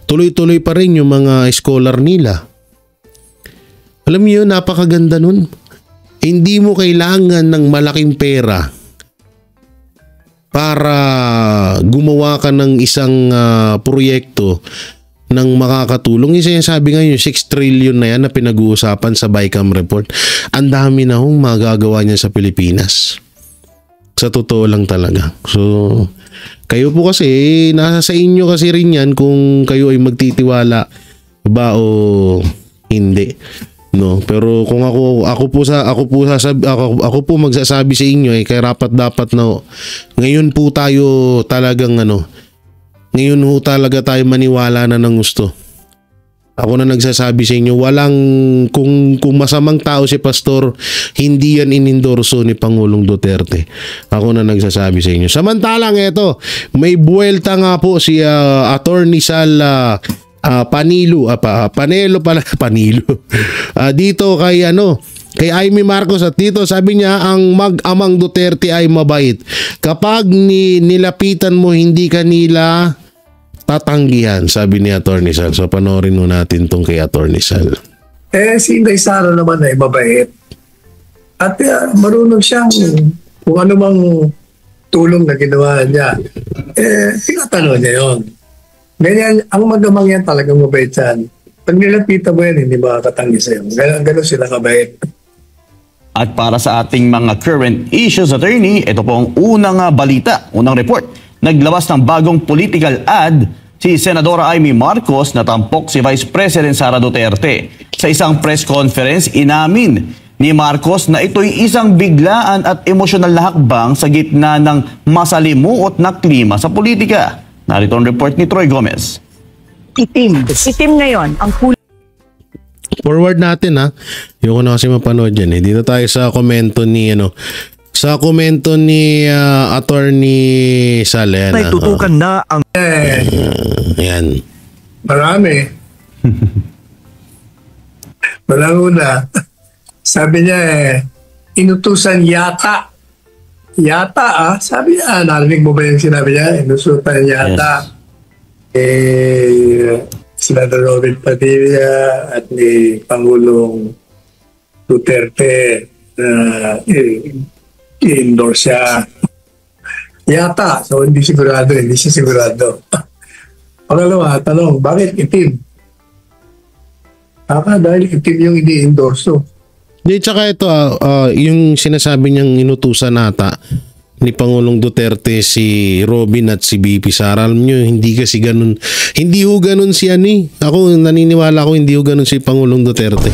Tuloy-tuloy pa rin yung mga scholar nila. Alam niyo, napakaganda nun. Hindi mo kailangan ng malaking pera para gumawa ka ng isang proyekto ng makakatulong. Isa yung sabi nga yung 6 trillion na yan na pinag-uusapan sa BICAM report. Ang dami na hong magagawa niya sa Pilipinas. Sa totoo lang talaga. So, kayo po kasi, nasa sa inyo kasi rin yan kung kayo ay magtitiwala ba o hindi. No, pero kung ako po magsasabi sa inyo kaya dapat na ngayon po tayo talagang ngayon po talaga tayo maniwala na ng gusto. Ako na nagsasabi sa inyo, kung masamang tao si Pastor, hindi yan inendorso ni Pangulong Duterte. Ako na nagsasabi sa inyo. Samantalang ito, may buwelta nga po si Attorney Sal Panilo dito kay Amy Marcos, at dito sabi niya ang mag-amang Duterte ay mabait. Kapag nilapitan mo, hindi kanila tatanggihan, sabi ni Attorney Sal. So panoorin mo natin tong kay Attorney Sal. Si Inday Sara naman ay mabait. At marunong siyang kung ano mang tulong na ginawa niya. Tinatanong niya yun. Ganyan, ang magamang yan talagang mabait yan. Pag nilapitan mo yan, hindi makakatanggi sa'yo. Ganon sila kabait. At para sa ating mga current issues, attorney, ito po ang unang balita, unang report. Naglabas ng bagong political ad si Senadora Amy Marcos na tampok si Vice President Sara Duterte. Sa isang press conference, inamin ni Marcos na ito'y isang biglaan at emosyonal na hakbang sa gitna ng masalimuot na klima sa politika. Narito ang report ni Troy Gomez. Itim ngayon ang kulay. Forward natin Yung na kasi mapanood yan Dito tayo sa komento ni Attorney Sal. May tutukan na ang Ayan. Marami. Walang una. Sabi niya inutusan yata. Sabi niya, narinig mo ba yung sinabi niya? Inutusan yata. Yes. Senador Robin Padilla at ni Pangulong Duterte i-endorse siya. Yata. So, hindi siya sigurado. Pangalawa, tanong, bakit itim? Dahil itim yung ini-endorso. Tsaka ito, yung sinasabi niyang inutusan nata ni Pangulong Duterte si Robin at si BP Sara. Alam niyo, hindi kasi ganun. Hindi ho ganun si Ako naniniwala ko hindi ho ganun si Pangulong Duterte.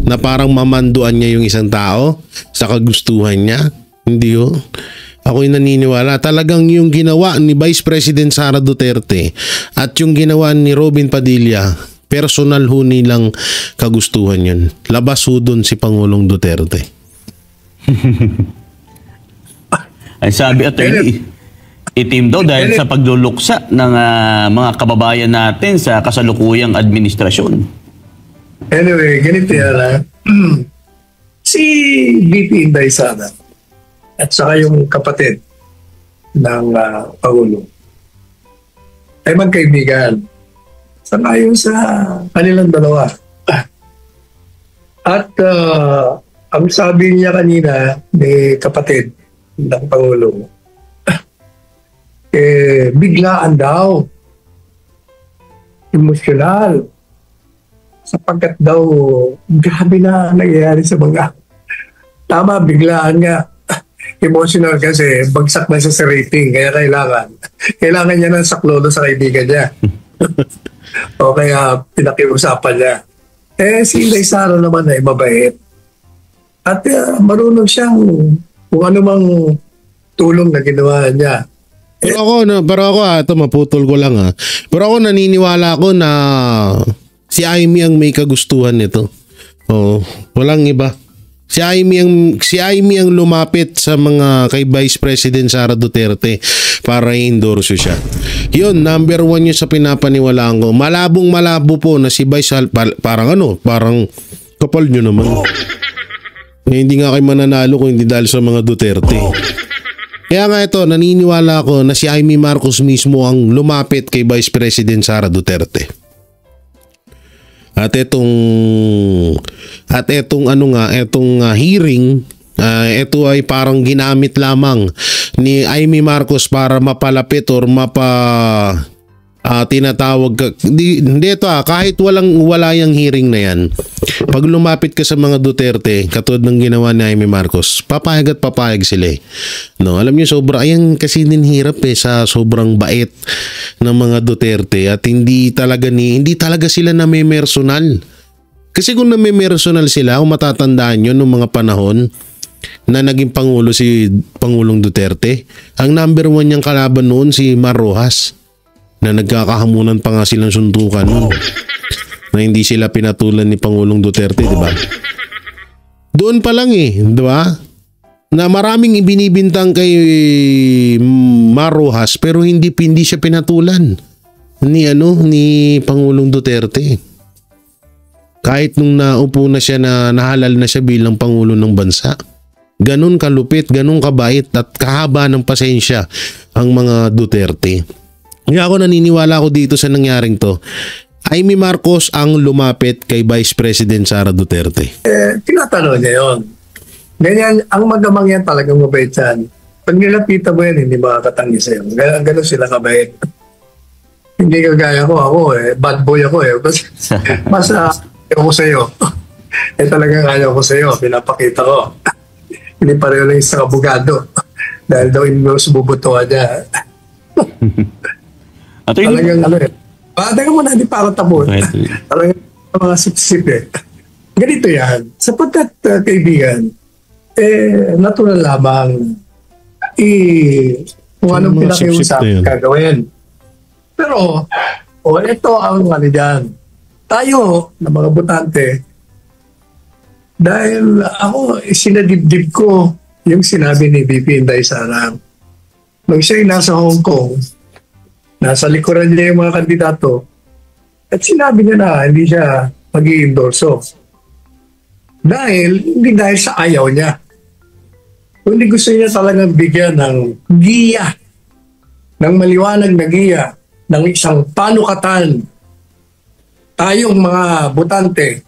Na parang mamanduan niya yung isang tao sa kagustuhan niya. Hindi ho. Ako yung naniniwala. Talagang yung ginawa ni Vice President Sara Duterte at yung ginawa ni Robin Padilla, personal ho nilang kagustuhan yun. Labas ho dun si Pangulong Duterte. Ay sabi attorney, itim daw dahil sa pagluluksa ng mga kababayan natin sa kasalukuyang administrasyon. Anyway, ganito yan si VP Inday Sara at saka yung kapatid ng Pangulo ay magkaibigan. Sangayon sa kanilang dalawa. At ang sabi niya kanina ni kapatid ng Pangulo, biglaan daw, emosyonal, sapagkat daw grabe na nangyayari sa mga Tama, biglaan nga. Emotional kasi, bagsak na siya sa rating. Kaya kailangan niya ng saklolo sa kaibigan niya. O kaya pinakiusapan niya. Si Inday Sara naman ay mabait. At marunong siyang kung ano mang tulong na ginawa niya. Pero ako ito maputol ko lang Pero ako naniniwala ako na si Amy ang may kagustuhan nito. Walang iba. Si Amy ang lumapit sa mga kay Vice President Sara Duterte para i-endorse siya. Yun, number 1 yun sa pinapaniwalaan ko. Malabong-malabo po na si Vice parang kapal nyo naman. Hindi nga kayo mananalo kung hindi dahil sa mga Duterte. Kaya nga ito, naniniwala ako na si Amy Marcos mismo ang lumapit kay Vice President Sara Duterte. At etong hearing, ito ay parang ginamit lamang ni Amy Marcos para mapalapit or tinatawag kahit wala yung hearing na yan. Pag lumapit ka sa mga Duterte, katulad ng ginawa ni Amy Marcos, papayag at papayag sila. No, alam niyo ayan kasi din hirap sa sobrang bait ng mga Duterte at hindi talaga sila name-personal. Kasi kung name-personal sila, kung matatandaan nyo nung mga panahon na naging pangulo si Pangulong Duterte, ang number 1 niyang kalaban noon si Mar Rojas, na nagkakahamunan pa nga silang suntukan noon. Na hindi sila pinatulan ni Pangulong Duterte, di ba? Doon pa lang di ba? Na maraming ibinibintang kay Mar Rojas pero hindi siya pinatulan ni Pangulong Duterte. Kahit nung naupo na siya na nahalal na siya bilang Pangulo ng bansa. Ganun kalupit, ganun kabait at kahaba ng pasensya ang mga Duterte. Kaya ako naniniwala ko dito sa nangyaring to. Amy Marcos ang lumapit kay Vice President Sara Duterte. Tinatanong niya yun. Ganyan, ang magamang yan talagang mabait yan. Pag nilapitan mo yan, hindi makakatangi sa'yo. Ganon sila kabait. Hindi kagaya ko, bad boy ako Mas ayaw ko sa'yo. Talagang ayaw ko sa'yo, pinapakita ko. Hindi pareho lang isang abogado. Dahil daw hindi mo sububutuhan niya. Talagang teka muna, hindi pa ako tapos. Talagang mga sip-sip Ganito yan. Sapagkat kaibigan, natural lamang kung anong pinakiusap gagawin. Pero, ito ang dyan. Tayo, na mga botante, dahil ako, sinadibdib ko yung sinabi ni VP Inday Sara. Nung siya'y nasa Hong Kong, nasa likuran niya yung mga kandidato, at sinabi niya na hindi siya mag-i-endorso. Hindi dahil sa ayaw niya. Kundi gusto niya talagang bigyan ng giya, ng maliwanag na giya, ng isang panukatan. Tayong mga botante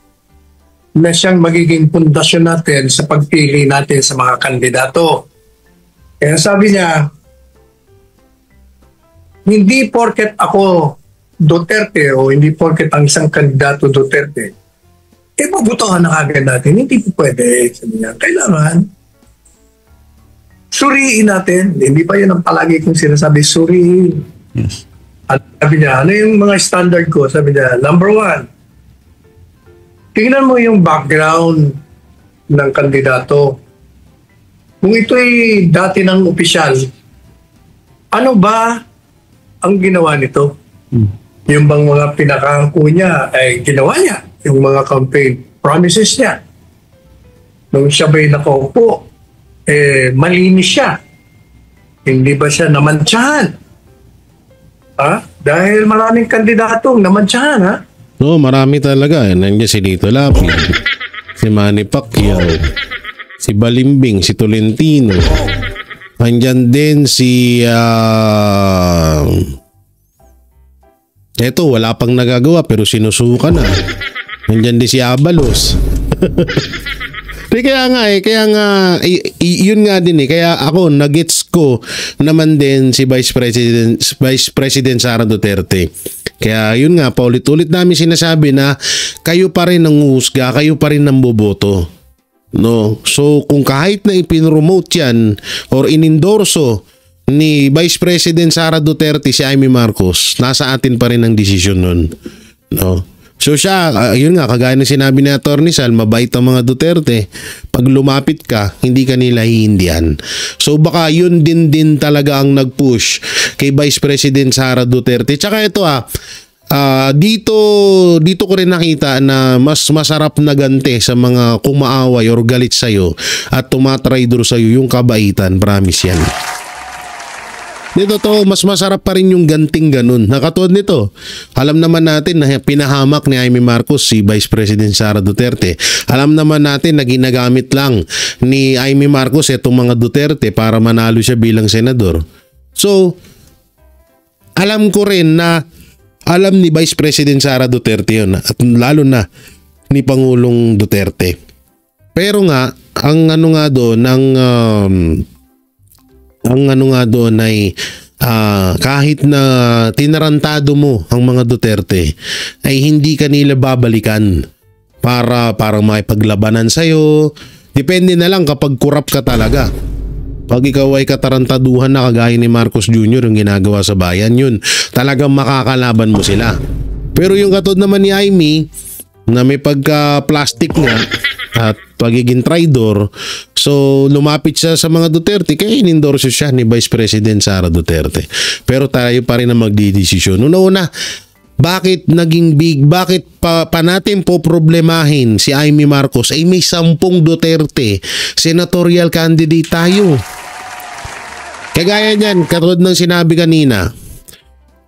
na siyang magiging pundasyon natin sa pagpili natin sa mga kandidato. Kaya sabi niya, hindi porket ako Duterte o hindi porket ang isang kandidato Duterte, mabutuhan na agad natin. Hindi po pwede. Sabi niya, kailangan suriin natin. Hindi pa yun ang palagi kong sinasabi, suriin. Yes. At sabi niya, ano yung mga standard ko? Sabi niya, number 1, tingnan mo yung background ng kandidato. Kung ito'y dati ng opisyal, ano ba ang ginawa nito? Yung bang mga pinakangko niya ay ginawa niya. Yung mga campaign promises niya. Nung siya ba'y nakaupo, malinis siya. Hindi ba siya namantsahan? Dahil maraming kandidatong namantsahan, No, marami talaga. Nandiyan si Lito Lapid, si Manny Pacquiao, si Balimbing, si Tolentino. Nandiyan din si eto, wala pang nagagawa pero sinusukan na. Nandiyan din si Abalos. Kaya nga yun nga din kaya ako nagets ko naman din si Vice President Sara Duterte. Kaya yun nga, paulit-ulit namin sinasabi na kayo pa rin ang uhusga, kayo pa rin ang boboto. No? So kung kahit na ipinromote yan or inendorso ni Vice President Sara Duterte si Amy Marcos, nasa atin pa rin ang desisyon nun. No? So siya, yun nga, kagaya ng sinabi ni Atty. Sal, mabait ang mga Duterte. Pag lumapit ka, hindi ka nila hihindihan. So baka yun din talaga ang nag-push kay Vice President Sara Duterte. Tsaka ito dito ko rin nakita na mas masarap na ganti sa mga kumaaway or galit sa'yo at tumatraidor sa'yo yung kabaitan. Promise yan. Dito to, mas masarap pa rin yung ganting ganun. Nakatulad nito, alam naman natin na pinahamak ni Amy Marcos si Vice President Sara Duterte. Alam naman natin na ginagamit lang ni Amy Marcos itong mga Duterte para manalo siya bilang senador. So, alam ko rin na alam ni Vice President Sara Duterte yun at lalo na ni Pangulong Duterte. Pero nga, ang ano nga doon ay kahit na tinarantado mo ang mga Duterte ay hindi kanila babalikan para makipaglabanan sa'yo. Depende na lang kapag kurap ka talaga. Pag ikaw ay katarantaduhan na kagaya ni Marcos Jr. yung ginagawa sa bayan, yun talagang makakalaban mo sila. Pero yung katod naman ni Amy na may pagka-plastic nga at pagiging traidor, so lumapit siya sa mga Duterte kaya inendorso siya ni Vice President Sara Duterte. Pero tayo pa rin na magdidesisyon. Una-una, bakit pa natin po problemahin si Amy Marcos ay may 10 Duterte senatorial candidate tayo. Kagaya niyan, katulad ng sinabi kanina,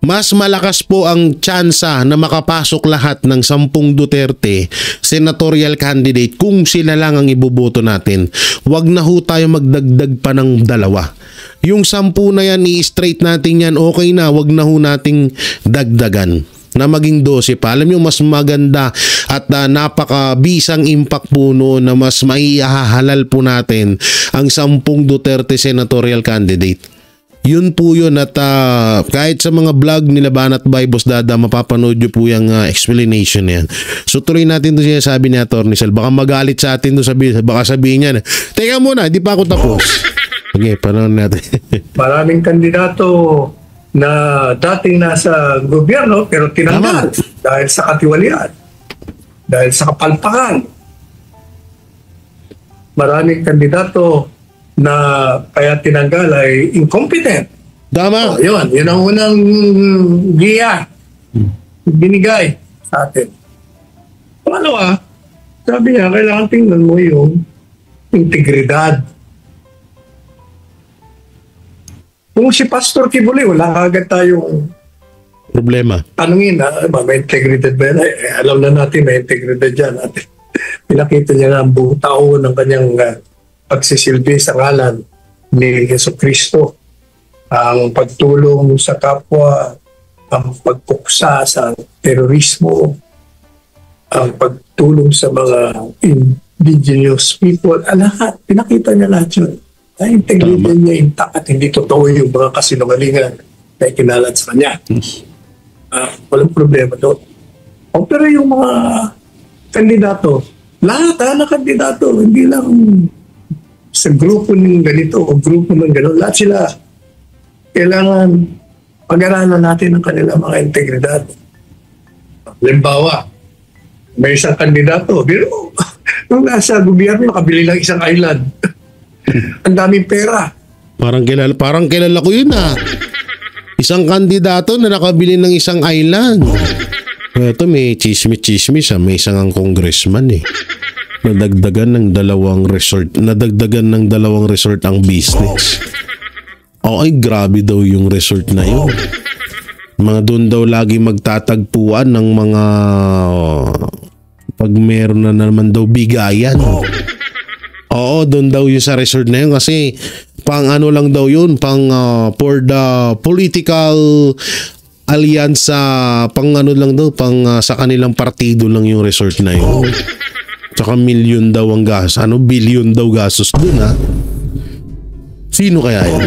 mas malakas po ang tsansa na makapasok lahat ng 10 Duterte senatorial candidate kung sila lang ang iboboto natin. Wag na ho tayo magdagdag pa ng 2. Yung 10 na yan, i-straight natin yan, okay na, wag na ho nating dagdagan na maging 12 pa. Alam nyo, mas maganda at napakabisang impact po noon na mas maihahalal po natin ang 10 Duterte senatorial candidate. Yun po yun at kahit sa mga vlog nila Banat by Boss Dada, mapapanood nyo po yung explanation yan. So tuloy natin ito sinasabi ni Atty. Sal. Baka magalit sa atin ito, baka sabihin niya, teka muna, di pa ako tapos. Okay, panahon natin. Maraming kandidato na dating nasa gobyerno pero tinanggal dahil sa katiwalian, dahil sa kapalpakan. Maraming kandidato na kaya tinanggal ay incompetent. Tama. Yun ang unang giya binigay sa atin. Pangalawa, sabi niya, kailangan tingnan mo yung integridad. Kung si Pastor Kibuloy, wala agad tayong problema. Tanungin, may integridad ba yan? Alam na natin may integridad dyan. At pinakita niya na ang buong tao ng kanyang pagsisilbi sa ngalan ni Jesucristo. Ang pagtulong sa kapwa, ang pagpuksa sa terorismo, ang pagtulong sa mga indigenous people, lahat. Pinakita niya lahat yun. Integridad niya intact at hindi totoo yung mga kasinungalingan na ikinalat sa kanya. Walang problema doon. Pero yung mga kandidato, lahat na kandidato, hindi lang sa grupo ng ganito o grupo ng gano'n, lahat sila kailangan pag-aralan natin ang kanilang mga integridad. Halimbawa, may isang kandidato, pero nung nasa gobyerno, nakabili lang isang island. Ang daming pera. Parang kilala ko yun Isang kandidato na nakabili ng isang island. Ito may chismis may isang congressman Nadagdagan ng 2 resort ang business. Ay grabe daw yung resort na yun. Mga doon daw lagi magtatagpuan ng mga pag meron na naman daw bigayan. Oo, doon daw yung sa resort na yun kasi pang ano lang daw yun, pang for the political alliance, pang ano lang daw, pang sa kanilang partido lang yung resort na yun. Tsaka milyon daw ang gas, billion daw gastos doon Sino kaya yun?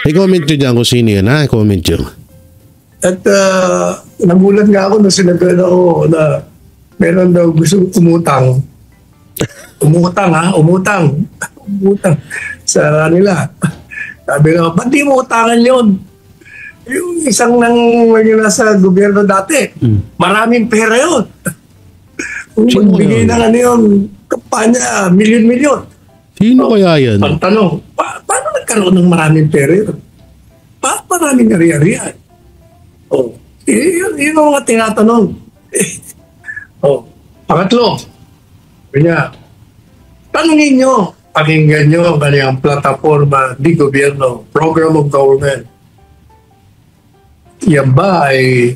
I-comment nyo dyan kung sino yun i-comment nyo. At nagulat nga ako nung sinabi ako na meron daw gusto umutang Umutang sa nila. Sabi nga, ba't di mo utangan yun? Yung isang nasa gobyerno dati, maraming pera yun. Kung magbigay ng yun, kampanya, milyon-milyon. Sino kaya yan? Ang tanong, paano nagkaroon ng maraming pera yun? Maraming ari-arian? Yun ang mga tinatanong. Pangatlo, tanungin nyo, pakinggan nyo ang kanyang plataforma di gobyerno, program of government. Yan ba ay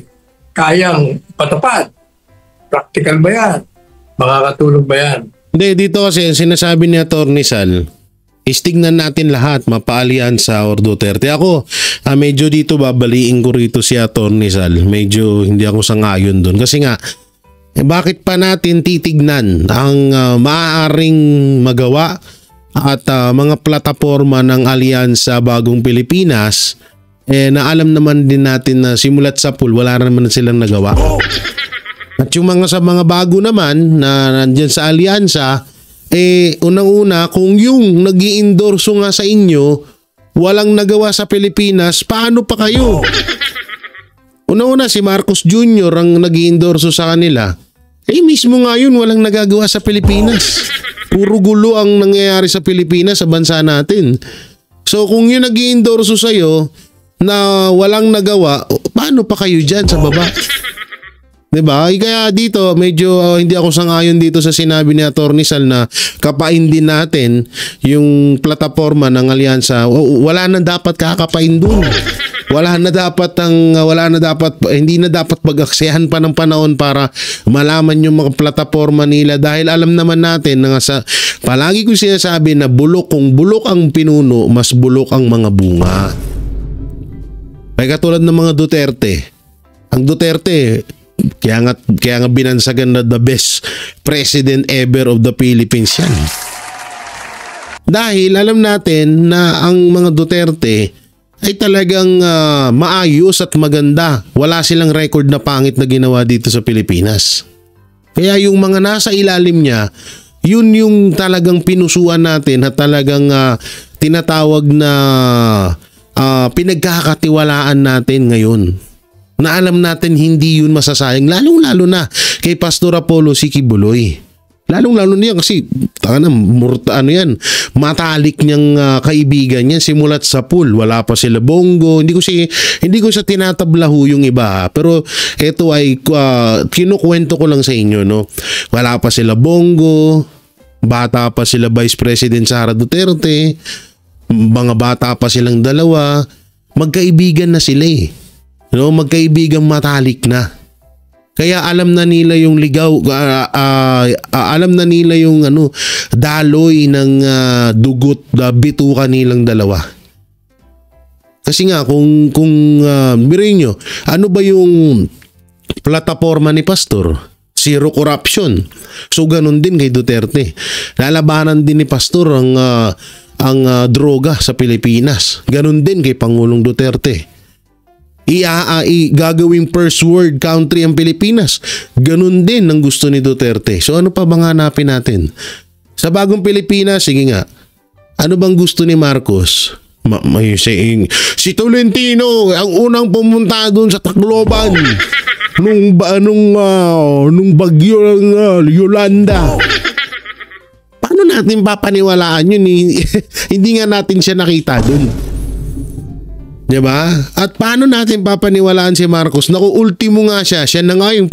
kayang patupad? Practical ba yan? Makakatulong ba yan? Hindi, dito kasi sinasabi ni Atty. Sal, tignan natin lahat, mapaalyansa or Duterte. Ako, medyo dito babaliin ko rito si Atty. Sal. Medyo hindi ako sangayon doon. Kasi nga, bakit pa natin titignan ang maaaring magawa at mga plataforma ng Alyansa Bagong Pilipinas na alam naman din natin na simulat sa pool, wala naman silang nagawa. At yung sa mga bago naman na nandyan sa Alyansa, unang-una, kung yung nag-i-endorso nga sa inyo, walang nagawa sa Pilipinas, paano pa kayo? Una-una, si Marcos Jr. ang nag-i-endorso sa kanila. Mismo nga yun, walang nagagawa sa Pilipinas. Puro gulo ang nangyayari sa Pilipinas, sa bansa natin. So kung yun nag-i-endorso sa'yo na walang nagawa, paano pa kayo dyan sa baba? Diba? Kaya dito, medyo hindi ako sangayon dito sa sinabi ni Atty. Sal na kapain din natin yung plataforma ng Alyansa. Wala na dapat kakapain dun. Hindi na dapat pag-aksiyahan pa ng panahon para malaman yung mga plataforma nila dahil alam naman natin na palagi ko sinasabi na kung bulok ang pinuno, mas bulok ang mga bunga. Ay katulad ng mga Duterte. Ang Duterte, kaya nga binansagan na the best president ever of the Philippines yan. Dahil alam natin na ang mga Duterte ay talagang maayos at maganda. Wala silang record na pangit na ginawa dito sa Pilipinas. Kaya yung mga nasa ilalim niya, yun yung talagang pinusuan natin at talagang tinatawag na pinagkakatiwalaan natin ngayon. Na alam natin hindi yun masasayang, lalong-lalo na kay Pastor Apollo C. Quiboloy. Lalong-lalo niya kasi matalik niyang kaibigan niya simulat sa pool. Wala pa sila Bongo. Hindi ko siya tinatablahu yung iba. Pero ito ay kinukwento ko lang sa inyo, no. Wala pa sila Bongo. Bata pa sila Vice President Sara Duterte. Mga bata pa silang dalawa. Magkaibigan na sila eh. No, magkaibigang matalik na. Kaya alam na nila yung ligaw, alam na nila yung daloy ng dugot, bituka nilang dalawa. Kasi nga kung biruin nyo, ano ba yung plataforma ni Pastor? Zero corruption. So ganun din kay Duterte. Lalabanan din ni Pastor ang droga sa Pilipinas. Ganun din kay Pangulong Duterte. Gagawing first world country ang Pilipinas. Ganun din ang gusto ni Duterte. So ano pa bang hanapin natin? Sa bagong Pilipinas, sige nga. Ano bang gusto ni Marcos? May saying, si Tolentino ang unang pumunta doon sa Tacloban nung bagyo ng Yolanda. Paano natin papaniwalaan yun? Hindi nga natin siya nakita doon. Diba? At paano natin papaniwalaan si Marcos? Naku, ultimo nga siya. Siya na nga yung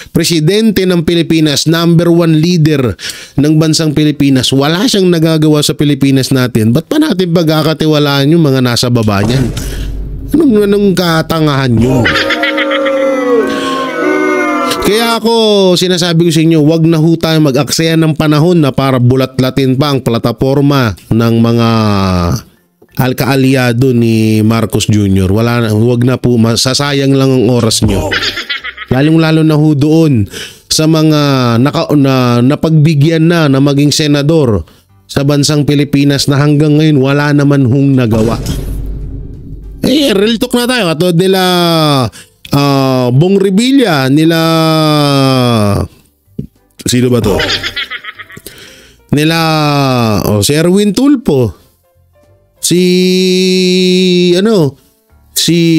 presidente ng Pilipinas, number 1 leader ng bansang Pilipinas. Wala siyang nagagawa sa Pilipinas natin. Ba't pa natin pagkakatiwalaan yung mga nasa baba niyan? Anong katangahan yun? Kaya ako sinasabi ko sa inyo, wag na ho tayo mag-aksaya ng panahon na para bulat-latin pa ang plataforma ng mga alkaalyado ni Marcos Jr. Wag na po, masasayang lang ang oras nyo. Lalong-lalo na ho doon sa mga napagbigyan na maging senador sa bansang Pilipinas na hanggang ngayon wala naman hong nagawa. Real talk na tayo. Katulad nila Bong Revilla, nila sino ba to? nila si Erwin Tulfo, si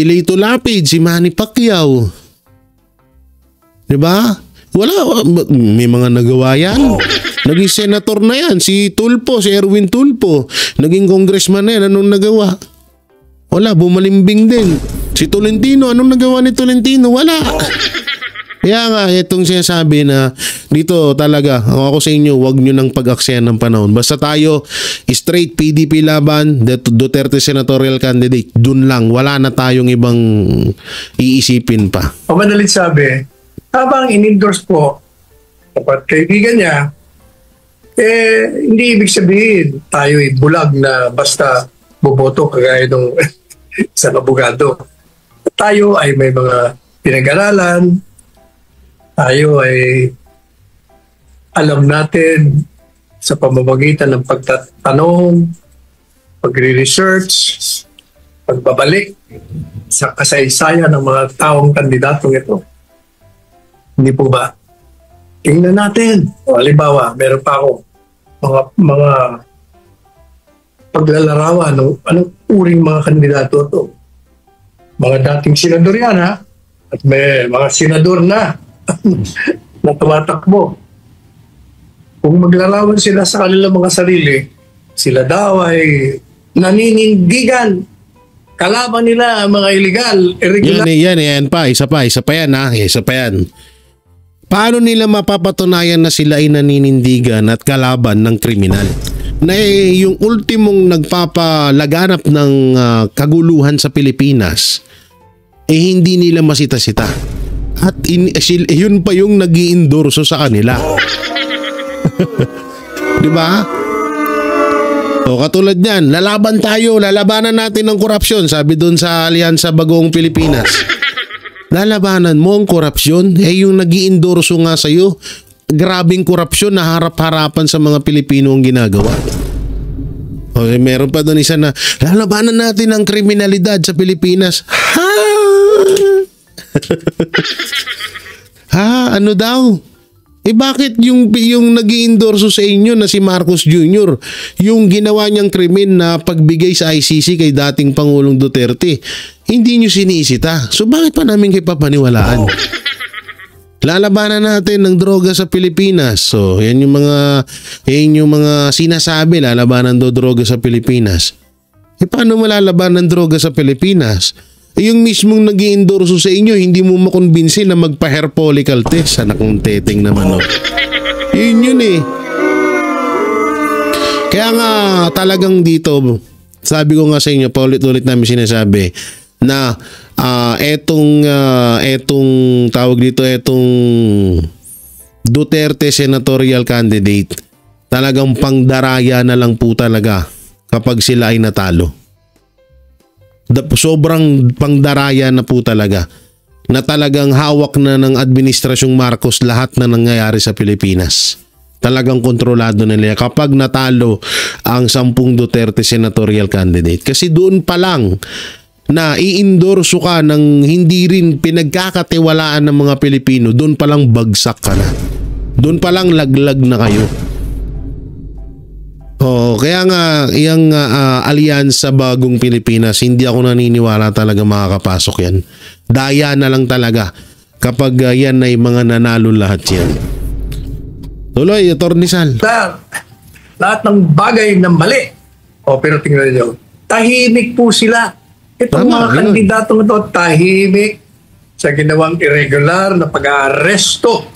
Lito Lapid, si Manny Pacquiao. 'Di ba? Wala, may mga nagawa yan. Naging senator na yan, si Tulfo, si Erwin Tulfo. Naging congressman na yan, anong nagawa? Wala, bumalimbing din. Si Tolentino, anong nagawa ni Tolentino? Wala. Kaya nga, itong sinasabi na dito talaga, ako sa inyo, wag nyo nang pag-aksyan ng panahon. Basta tayo, straight PDP laban, Duterte senatorial candidate, dun lang. Wala na tayong ibang iisipin pa. O madalit sabi, habang in-endorse po, dapat kaibigan niya, hindi ibig sabihin tayo'y bulag na basta boboto kagaya ng isang abogado. Tayo ay may mga pinag-aralan, tayo ay alam natin sa pamamagitan ng pagtatanong, pagre-research, pagbabalik sa kasaysayan ng mga taong kandidatong ito. Hindi po ba? Tingnan natin. O, halimbawa, meron pa ako mga paglalarawan ng anong uring mga kandidato to. Mga dating senador yan, ha? At may mga senador na na tumatakbo. Kung maglarawan sila sa kanilang mga sarili, sila daw ay naninindigan. Kalaban nila ang mga illegal, irregular. Yan pa. Isa pa yan, ha? Isa pa yan. Paano nila mapapatunayan na sila ay naninindigan at kalaban ng kriminal? Na yung ultimong nagpapalaganap ng kaguluhan sa Pilipinas, hindi nila masita-sita. At yun pa yung nag-i-endorso sa kanila. Di ba? O katulad niyan, lalabanan natin ng korupsyon, sabi doon sa Alyansa Bagoong Pilipinas. Lalabanan mo ang korupsyon, yung nag-i-endorso nga sa'yo, grabing korupsyon na harap-harapan sa mga Pilipino ang ginagawa. Okay, meron pa doon isa na, lalabanan natin ang kriminalidad sa Pilipinas. Ano daw? Bakit yung nag-i-endorso sa inyo na si Marcos Jr., yung ginawa niyang krimen na pagbigay sa ICC kay dating Pangulong Duterte, hindi niyo sinisita. So bakit pa namin kayo papaniwalaan? Lalabanan natin ng droga sa Pilipinas. So yan yung mga sinasabi, lalabanan daw droga sa Pilipinas. Paano malalabanan ng droga sa Pilipinas? Yung mismong nag-i-endorso sa inyo, hindi mo makonbinsi na magpa-hair follicle test. Anak ng teteng naman, Yun eh. Kaya nga talagang dito, sabi ko nga sa inyo, paulit-ulit namin sinasabi, na etong Duterte senatorial candidate, talagang pangdaraya na lang po talaga kapag sila ay natalo. Sobrang pangdaraya na po talaga, na talagang hawak na ng administrasyong Marcos lahat na nangyayari sa Pilipinas. Talagang kontrolado nila kapag natalo ang 10 Duterte senatorial candidate. Kasi doon pa lang na i-endorso ka ng hindi rin pinagkakatiwalaan ng mga Pilipino, doon pa lang bagsak ka na. Doon pa lang laglag na kayo. Kaya nga, yung Alyansa Bagong Pilipinas, hindi ako naniniwala talaga makakapasok yan. Daya na lang talaga kapag yan ay mga nanalo lahat yan. Tuloy, Atty. Sal. Lahat ng bagay na mali. Pero tingnan nyo, tahimik po sila. Itong mga kandidatong ito, tahimik sa ginawang irregular na pag-aaresto,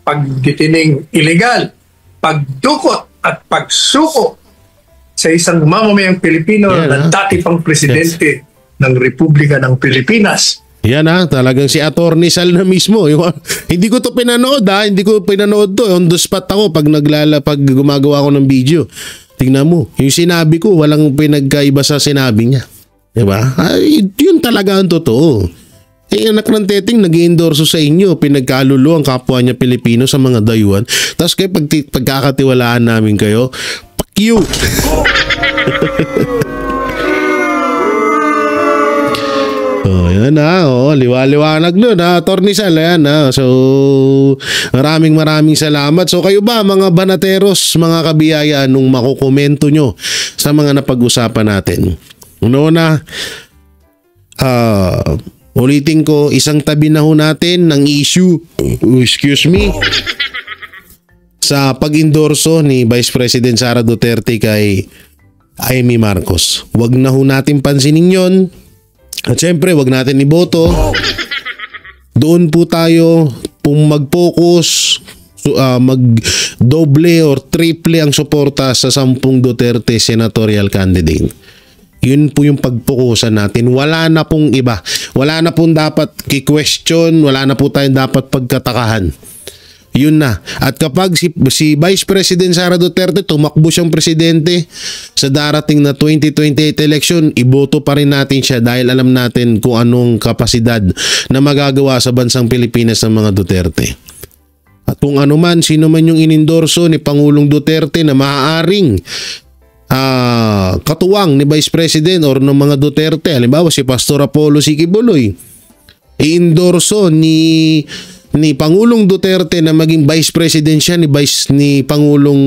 pagditining illegal, pagdukot at pagsuko sa isang mamamayang Pilipino na dati pang presidente ng Republika ng Pilipinas. Yan talagang si Atty. Sal na mismo. Hindi ko to pinanood hindi ko pinanood to. On the spot ako pag gumagawa ako ng video. Tingnan mo, yung sinabi ko, walang pinagkaiba sa sinabi niya. Diba? Yun talaga ang totoo. Anak ng teteng nag-i-endorso sa inyo, pinagkalulo ang kapwa niya Pilipino sa mga dayuhan. Tapos kayo pagkakatiwalaan namin kayo, cute. Oh, yan na. Oh, liwa-liwanag nun ha. Attorney Sal, yan ha. So, maraming salamat. So, kayo ba mga banateros, mga kabiyaya, anong makukomento nyo sa mga napag-usapan natin? Una, ulitin ko, isang tabi na ho natin ng issue, sa pag-endorso ni Vice President Sara Duterte kay Amy Marcos. Wag na ho natin pansinin yon. At syempre, wag natin iboto. Doon po tayo mag-focus, mag-doble or triple ang suporta sa 10 Duterte senatorial candidate. Yun po yung pagpukusan natin. Wala na pong iba. Wala na pong dapat ki-question. Wala na po tayong dapat pagkatakahan. Yun na. At kapag si Vice President Sara Duterte tumakbo siyang presidente sa darating na 2028 election, iboto pa rin natin siya dahil alam natin kung anong kapasidad na magagawa sa bansang Pilipinas ng mga Duterte. At kung ano man, sino man yung inendorso ni Pangulong Duterte na maaaring katuwang ni Vice President or ng mga Duterte, halimbawa si Pastor Apollo Sikibuloy, i-endorso ni Pangulong Duterte na maging Vice President siya ni Pangulong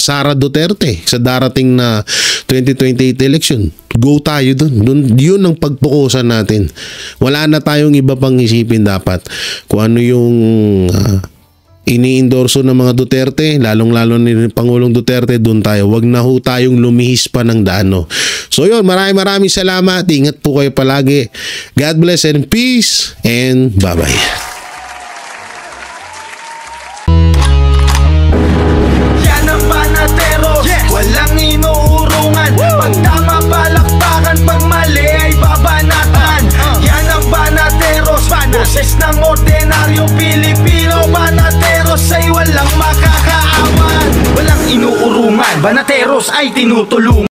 Sara Duterte sa darating na 2028 election. Go tayo dun. Yun ang pagpukusan natin. Wala na tayong iba pang isipin dapat. Kung ano yung ini-endorso ng mga Duterte, lalong-lalo ni Pangulong Duterte, dun tayo. Wag na ho tayong lumihis pa ng daan. So yun, maraming salamat. Ingat po kayo palagi. God bless and peace and bye-bye. Walang inuurungan. Pag tama palakpakan, pag mali ay babanatan. Yan ang banateros, boses ng ordinaryong Pilipino. Banateros ay walang makakaawan. Walang inuurungan, banateros ay tinutulungan.